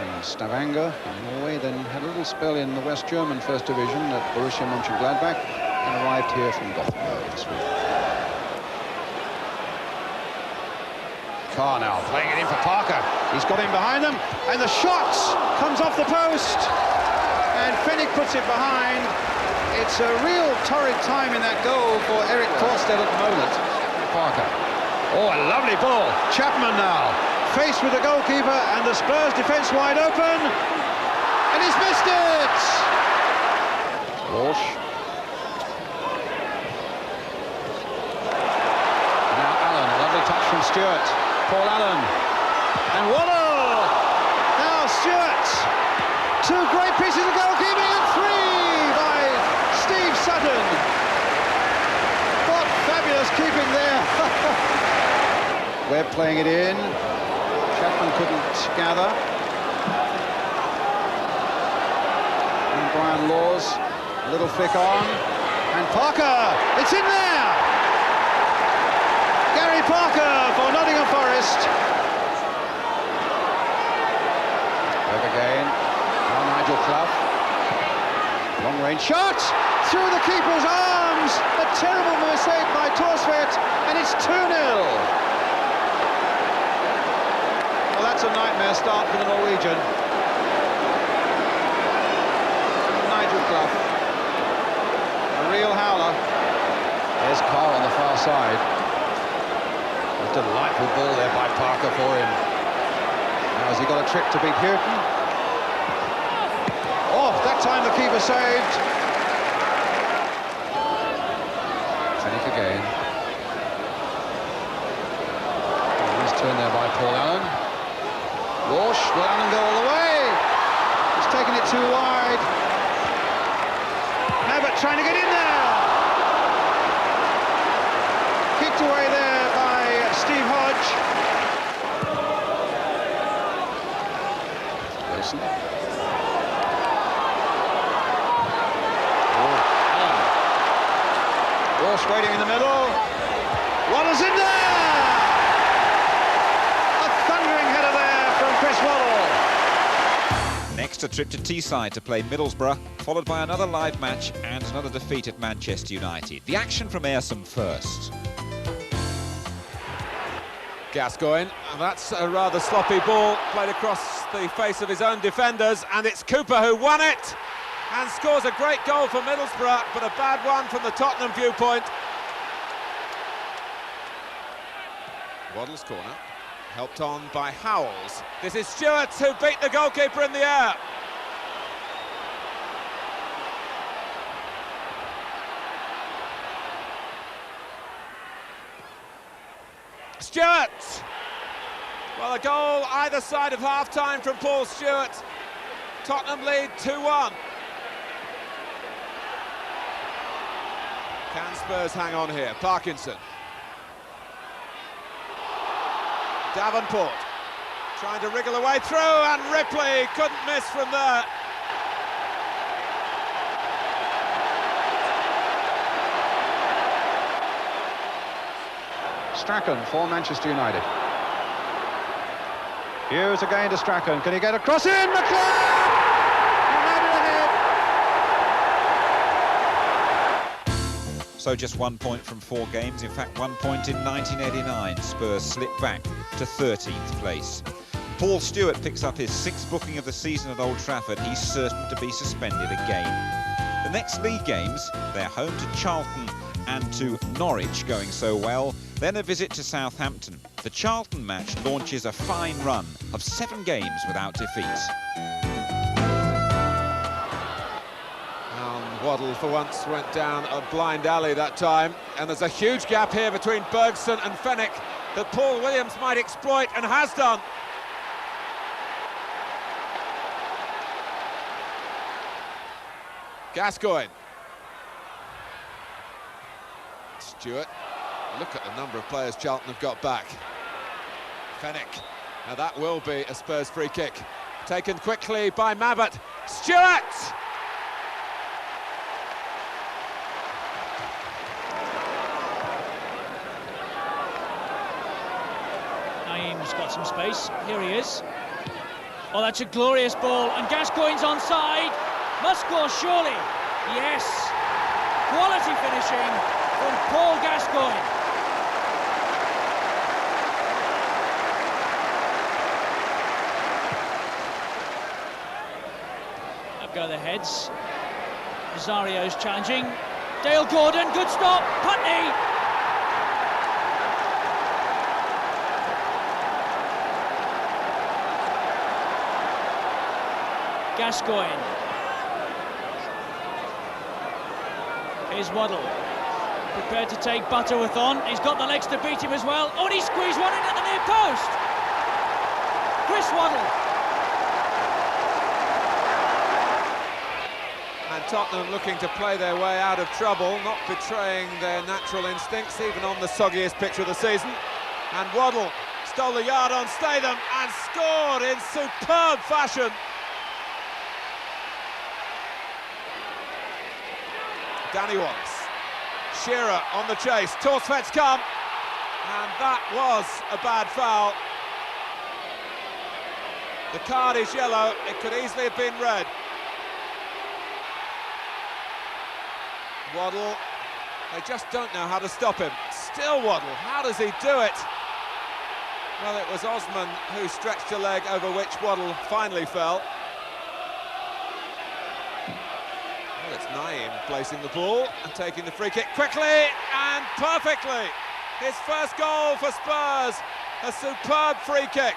in Stavanger in Norway, then had a little spell in the West German First Division at Borussia Mönchengladbach, and arrived here from Gothenburg this week. Carr now playing it in for Parker. He's got him behind them, and the shot comes off the post, and Fenwick puts it behind. It's a real torrid time in that goal for Erik Thorstvedt at the moment. Parker. Oh, a lovely ball. Chapman now faced with the goalkeeper, and the Spurs defence wide open, and he's missed it. Walsh. Now Allen, a lovely touch from Stewart. Paul Allen, and Waddle! Now Stewart! 2 great pieces of goalkeeping, and 3 by Steve Sutton. What fabulous keeping there! Webb playing it in. Chapman couldn't gather. And Brian Laws, a little flick on. And Parker, it's in there! Gary Parker for Nottingham Forest. Back again. Now Nigel Clough. Long range shot through the keeper's arms. A terrible mistake by Thorstvedt, and it's 2-0. Well, that's a nightmare start for the Norwegian. Nigel Clough. A real howler. There's Carr on the far side. A delightful ball there by Parker for him. Now has he got a trick to beat Houghton? Oh, that time the keeper saved. Fenwick again. He's turned there by Paul Allen. Walsh, will Allen go all the way? He's taken it too wide. Abbott trying to get in there. Kicked away there by Steve Hodge. Wilson. Walsh waiting in the middle. Waddle's in there! A thundering header there from Chris Waddle. Next, a trip to Teesside to play Middlesbrough, followed by another live match and another defeat at Manchester United. The action from Ayrsham first. Gascoigne, and that's a rather sloppy ball played across the face of his own defenders, and it's Cooper who won it and scores a great goal for Middlesbrough, but a bad one from the Tottenham viewpoint. Waddle's corner, helped on by Howells. This is Stewart who beat the goalkeeper in the air. Stewart! Well, a goal either side of half-time from Paul Stewart. Tottenham lead 2-1. Can Spurs hang on here? Parkinson. Davenport trying to wriggle away through, and Ripley couldn't miss from there. Strachan for Manchester United. Hughes again to Strachan. Can he get across in? McLeod! United ahead. So just 1 point from 4 games, in fact 1 point in 1989. Spurs slip back to 13th place. Paul Stewart picks up his 6th booking of the season at Old Trafford. He's certain to be suspended again. The next league games, they're home to Charlton and to Norwich, going so well, then a visit to Southampton. The Charlton match launches a fine run of 7 games without defeat. Waddle for once went down a blind alley that time, and there's a huge gap here between Bergson and Fenwick that Paul Williams might exploit, and has done. Gascoigne. Stewart. Look at the number of players Charlton have got back. Fenwick. Now that will be a Spurs free kick. Taken quickly by Mabbott. Stewart! Naeem's got some space. Here he is. Oh, that's a glorious ball, and Gascoigne's onside. Must score, surely. Yes. Quality finishing from Paul Gascoigne. Up go the heads. Rosario's challenging. Dale Gordon, good stop. Putney. Gascoigne. Here's Waddle. Prepared to take Butterworth on. He's got the legs to beat him as well. Oh, and he squeezed one in at the near post. Chris Waddle. And Tottenham looking to play their way out of trouble, not betraying their natural instincts, even on the soggiest pitch of the season. And Waddle stole the yard on Statham and scored in superb fashion. Danny Wallace. Shearer on the chase. Torsvedt's come. And that was a bad foul. The card is yellow. It could easily have been red. Waddle. They just don't know how to stop him. Still Waddle. How does he do it? Well, it was Osman who stretched a leg over which Waddle finally fell. It's Naeem placing the ball and taking the free kick quickly and perfectly. His first goal for Spurs, a superb free kick.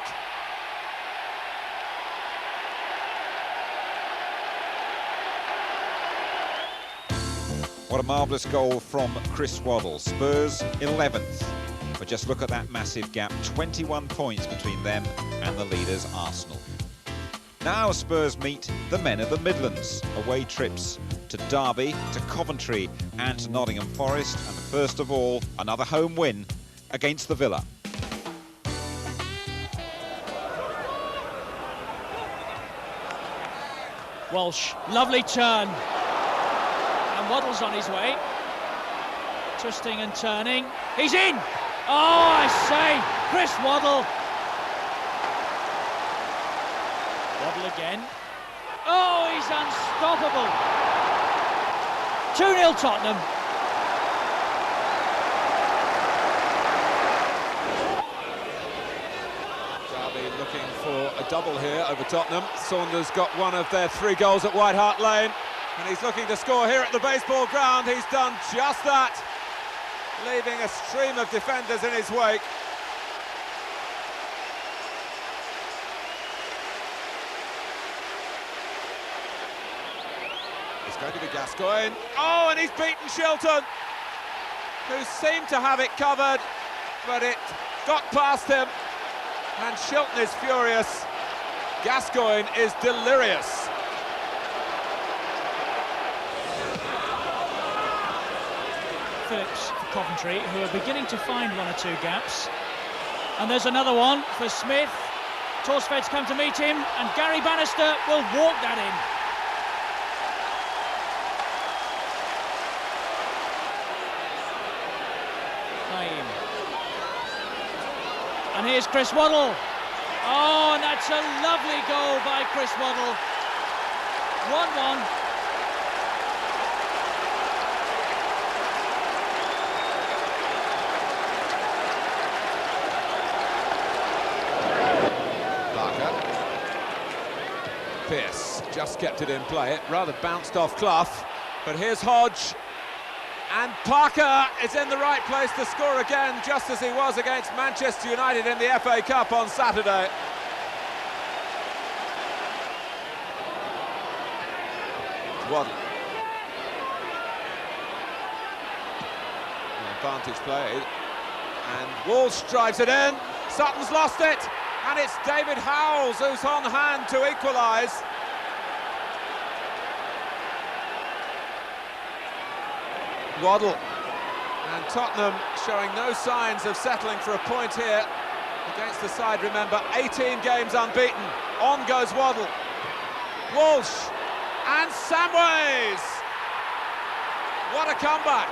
What a marvellous goal from Chris Waddle. Spurs 11th. But just look at that massive gap, 21 points between them and the leaders Arsenal. Now Spurs meet the men of the Midlands. Away trips to Derby, to Coventry and to Nottingham Forest, and first of all, another home win against the Villa. Walsh, lovely turn. And Waddle's on his way. Twisting and turning. He's in! Oh, I say, Chris Waddle. Waddle again. Oh, he's unstoppable. 2-0 Tottenham. a double here over Tottenham. Saunders got one of their 3 goals at White Hart Lane, and he's looking to score here at the baseball ground. He's done just that, leaving a stream of defenders in his wake. It's going to be Gascoigne. Oh, and he's beaten Shilton, who seemed to have it covered, but it got past him, and Shilton is furious. Gascoigne is delirious. Phillips for Coventry, who are beginning to find 1 or 2 gaps. And there's another one for Smith. Torsved's come to meet him, and Gary Bannister will walk that in. And here's Chris Waddle. Oh, and that's a lovely goal by Chris Waddle. 1-1. Parker. Pearce just kept it in play. It rather bounced off Clough. But here's Hodge. And Parker is in the right place to score again, just as he was against Manchester United in the FA Cup on Saturday. Waddle. Advantage played. And Walsh drives it in. Sutton's lost it. And it's David Howells who's on hand to equalise. Waddle, and Tottenham showing no signs of settling for a point here against the side, remember, 18 games unbeaten. On goes Waddle, Walsh, and Samways. What a comeback.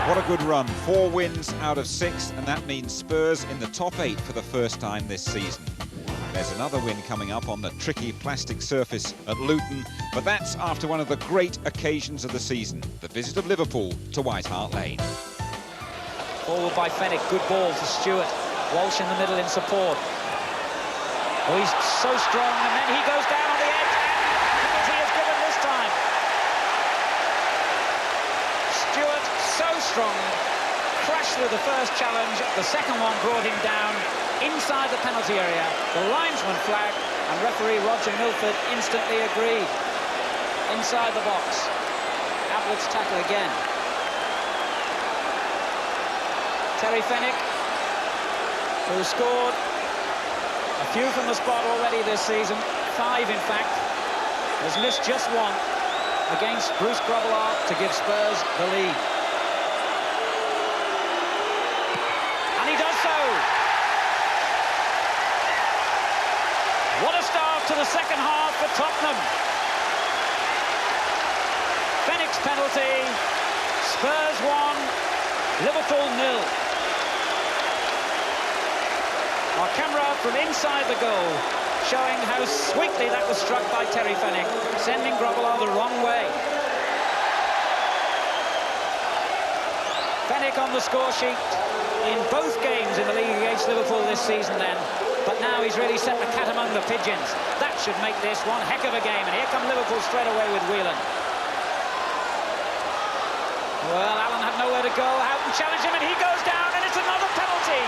What a good run. 4 wins out of 6, and that means Spurs in the top 8 for the first time this season. There's another win coming up on the tricky plastic surface at Luton, but that's after one of the great occasions of the season, the visit of Liverpool to White Hart Lane. Forward by Fenwick, good ball to Stewart. Walsh in the middle in support. Oh, he's so strong, and then he goes down on the edge, and penalty is given this time. Stewart, so strong, crashed through the first challenge, the second one brought him down inside the penalty area. The linesman flagged, and referee Roger Milford instantly agreed. Inside the box. Ablett's tackle again. Terry Fenwick, who scored a few from the spot already this season, 5 in fact, has missed just 1 against Bruce Grobbelaar to give Spurs the lead. And he does so! What a start to the second half for Tottenham. Fenwick's penalty, Spurs 1, Liverpool 0. Our camera from inside the goal showing how sweetly that was struck by Terry Fenwick, sending Grobbelaar the wrong way. Fenwick on the score sheet in both games in the league against Liverpool this season then. But now he's really set the cat among the pigeons. That should make this one heck of a game. And here come Liverpool straight away with Whelan. Well, Allen had nowhere to go. Houghton challenged him, and he goes down, and it's another penalty.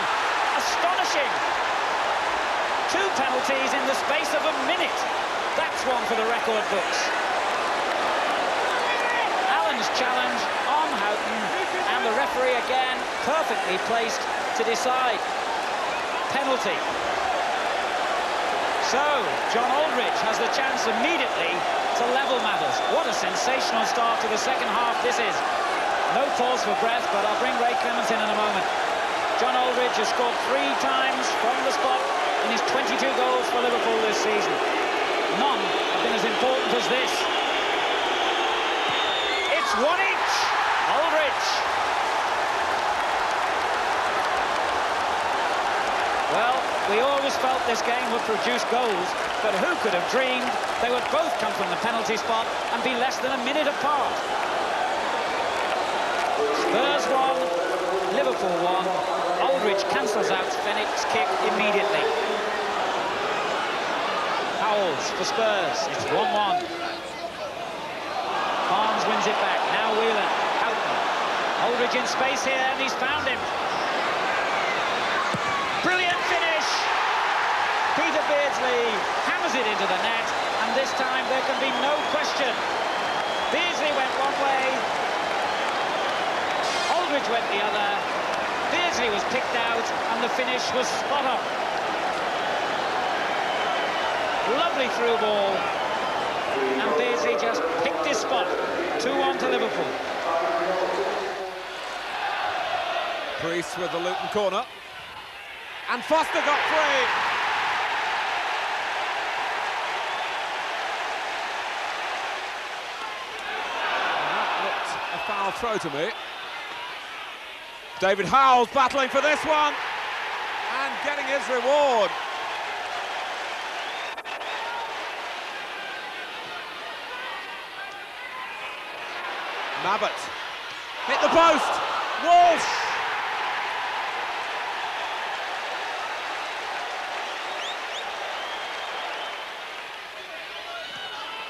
Astonishing. 2 penalties in the space of a minute. That's one for the record books. Allen's challenge on Houghton, and the referee again perfectly placed to decide. Penalty. So, John Aldridge has the chance immediately to level matters. What a sensational start to the second half this is. No pause for breath, but I'll bring Ray Clements in a moment. John Aldridge has scored 3 times from the spot in his 22 goals for Liverpool this season. None have been as important as this. It's 1 each. Aldridge. Well, we always felt this game would produce goals, but who could have dreamed they would both come from the penalty spot and be less than a minute apart? Spurs 1, Liverpool 1. Aldridge cancels out Fenwick's kick immediately. Howells for Spurs, it's 1-1. Barnes wins it back, now Whelan, Houghton. Aldridge in space here, and he's found him. Brilliant finish! Peter Beardsley hammers it into the net, and this time there can be no question. Beardsley went one way, Aldridge went the other. Beardsley was picked out, and the finish was spot on. Lovely through ball, and Beardsley just picked his spot. 2-1 to Liverpool. Priest with the Luton corner. And Foster got free. And that looked a foul throw to me. David Howells battling for this one and getting his reward. Mabbott hit the post. Walsh.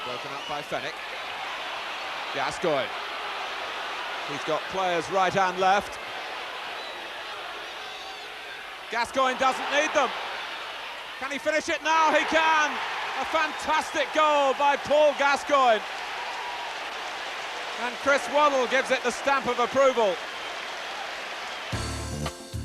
Broken up by Fenwick. Gascoigne. He's got players right and left. Gascoigne doesn't need them. Can he finish it now? He can. A fantastic goal by Paul Gascoigne. And Chris Waddle gives it the stamp of approval.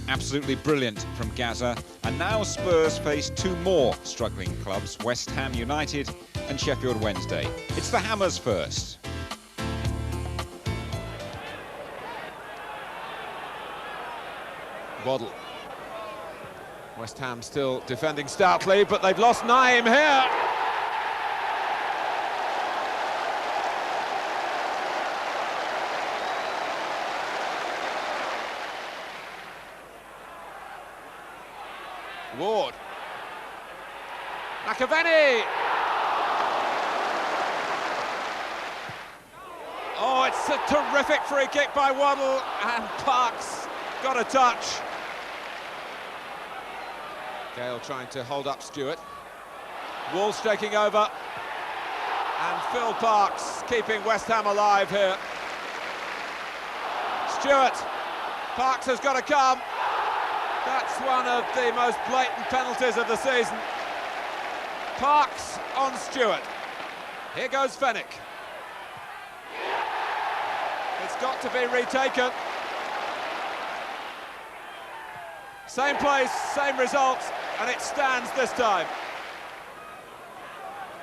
Absolutely brilliant from Gazza. And now Spurs face two more struggling clubs, West Ham United and Sheffield Wednesday. It's the Hammers first. Waddle. West Ham still defending stoutly, but they've lost Naeem here. Ward. McAvenny. Oh, it's a terrific free kick by Waddle, and Parks got a touch. Gale trying to hold up Stewart. Walsh taking over. And Phil Parks keeping West Ham alive here. Stewart. Parks has got to come. That's one of the most blatant penalties of the season. Parks on Stewart. Here goes Fenwick. It's got to be retaken. Same place, same result, and it stands this time.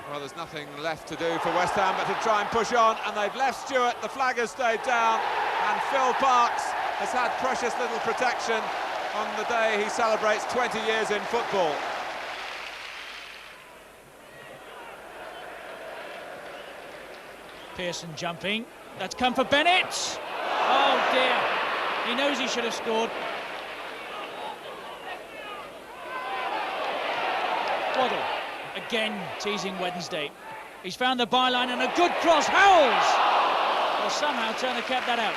Well, there's nothing left to do for West Ham but to try and push on, and they've left Stewart. The flag has stayed down, and Phil Parks has had precious little protection on the day he celebrates 20 years in football. Pearson jumping. That's come for Bennett. Oh dear. He knows he should have scored. Waddle again teasing Wednesday. He's found the byline and a good cross. Howells! Well, somehow Turner kept that out.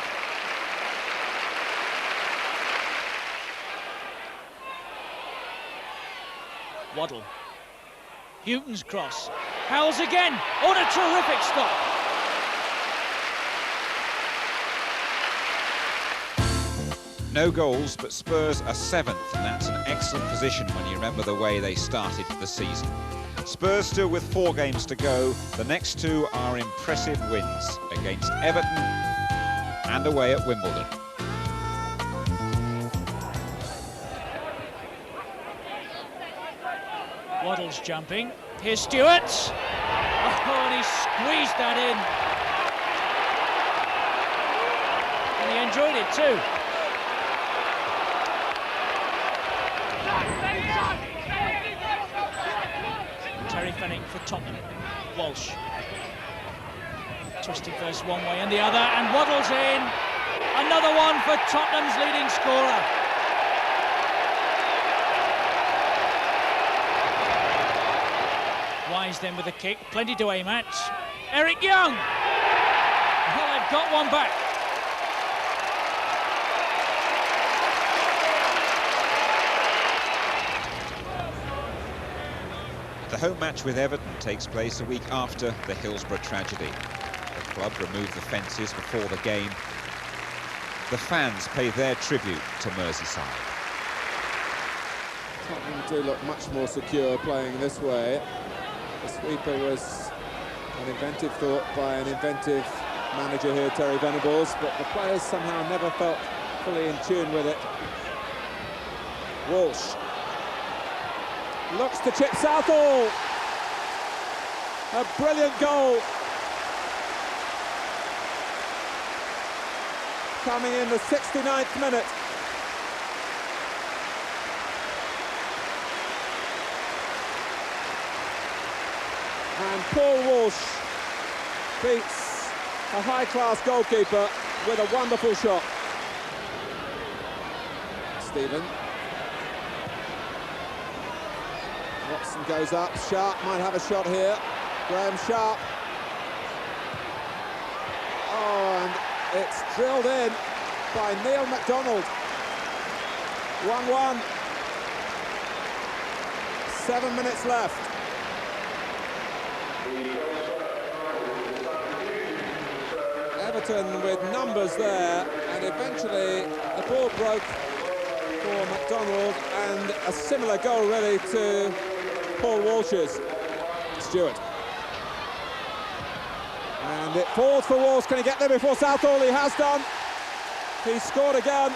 Waddle. Houghton's cross. Howells again. On a terrific stop. No goals, but Spurs are 7th, and that's an excellent position when you remember the way they started the season. Spurs still with 4 games to go. The next 2 are impressive wins against Everton and away at Wimbledon. Waddle's jumping. Here's Stewart. Oh, and he squeezed that in. And he enjoyed it too. Terry Fenwick for Tottenham. Walsh. Twisted first one way and the other, and Waddle's in. Another one for Tottenham's leading scorer. Wise then with a kick, plenty to aim at. Eric Young! Well, they've got one back. The home match with Everton takes place a week after the Hillsborough tragedy. The club removed the fences before the game. The fans pay their tribute to Merseyside. Tottenham do look much more secure playing this way. The sweeper was an inventive thought by an inventive manager here, Terry Venables, but the players somehow never felt fully in tune with it. Walsh looks to chip Southall. A brilliant goal. Coming in the 69th minute. And Paul Walsh beats a high-class goalkeeper with a wonderful shot. Stephen. Watson goes up, Sharp might have a shot here. Graham Sharp. Oh, and it's drilled in by Neil MacDonald. 1-1. 7 minutes left. Everton with numbers there, and eventually the ball broke for MacDonald, and a similar goal really to Paul Walsh's. Stewart. And it falls for Walsh. Can he get there before Southall? He has done. He scored again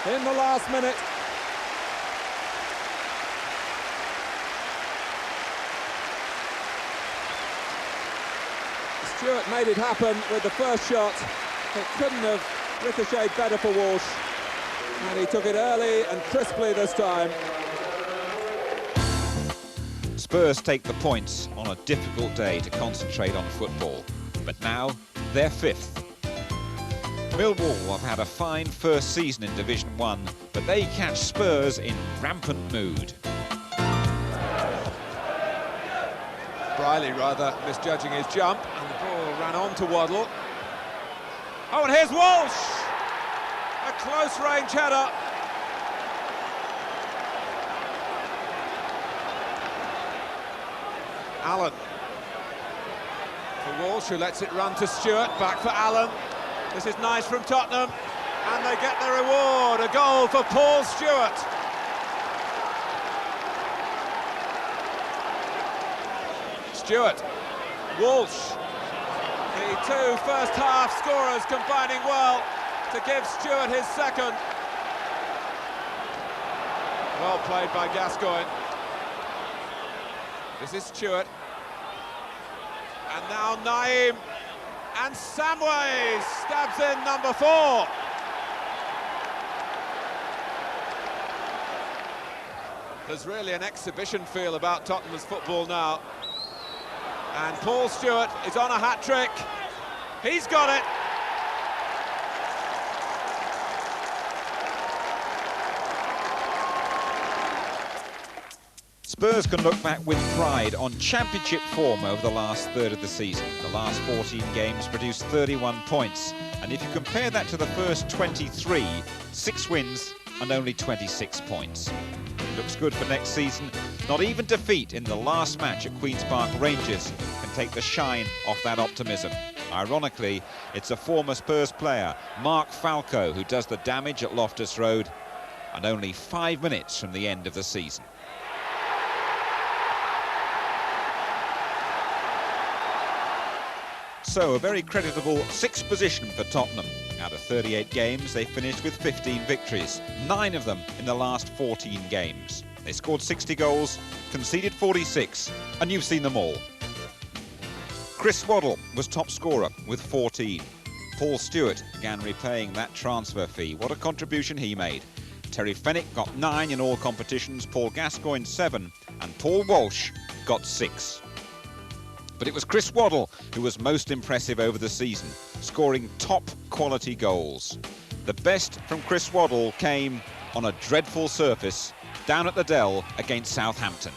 in the last minute. Stewart made it happen with the first shot. It couldn't have ricocheted better for Walsh. And he took it early and crisply this time. Spurs take the points on a difficult day to concentrate on football. But now they're fifth. Millwall have had a fine first season in Division 1, but they catch Spurs in rampant mood. Briley rather misjudging his jump, and the ball ran on to Waddle. Oh, and here's Walsh! A close-range header. Allen. For Walsh, who lets it run to Stewart, back for Allen. This is nice from Tottenham, and they get the reward, a goal for Paul Stewart. Stewart, Walsh, the two first-half scorers combining well to give Stewart his second. Well played by Gascoigne. This is Stewart. And now Naeem. And Samways stabs in number 4. There's really an exhibition feel about Tottenham's football now. And Paul Stewart is on a hat-trick. He's got it. Spurs can look back with pride on championship form over the last third of the season. The last 14 games produced 31 points. And if you compare that to the first 23, 6 wins and only 26 points. It looks good for next season. Not even defeat in the last match at Queen's Park Rangers can take the shine off that optimism. Ironically, it's a former Spurs player, Mark Falco, who does the damage at Loftus Road, and only 5 minutes from the end of the season. So, a very creditable 6th position for Tottenham. Out of 38 games, they finished with 15 victories, 9 of them in the last 14 games. They scored 60 goals, conceded 46, and you've seen them all. Chris Waddle was top scorer with 14. Paul Stewart began repaying that transfer fee. What a contribution he made. Terry Fenwick got 9 in all competitions, Paul Gascoigne 7, and Paul Walsh got 6. But it was Chris Waddle who was most impressive over the season, scoring top-quality goals. The best from Chris Waddle came on a dreadful surface down at the Dell against Southampton.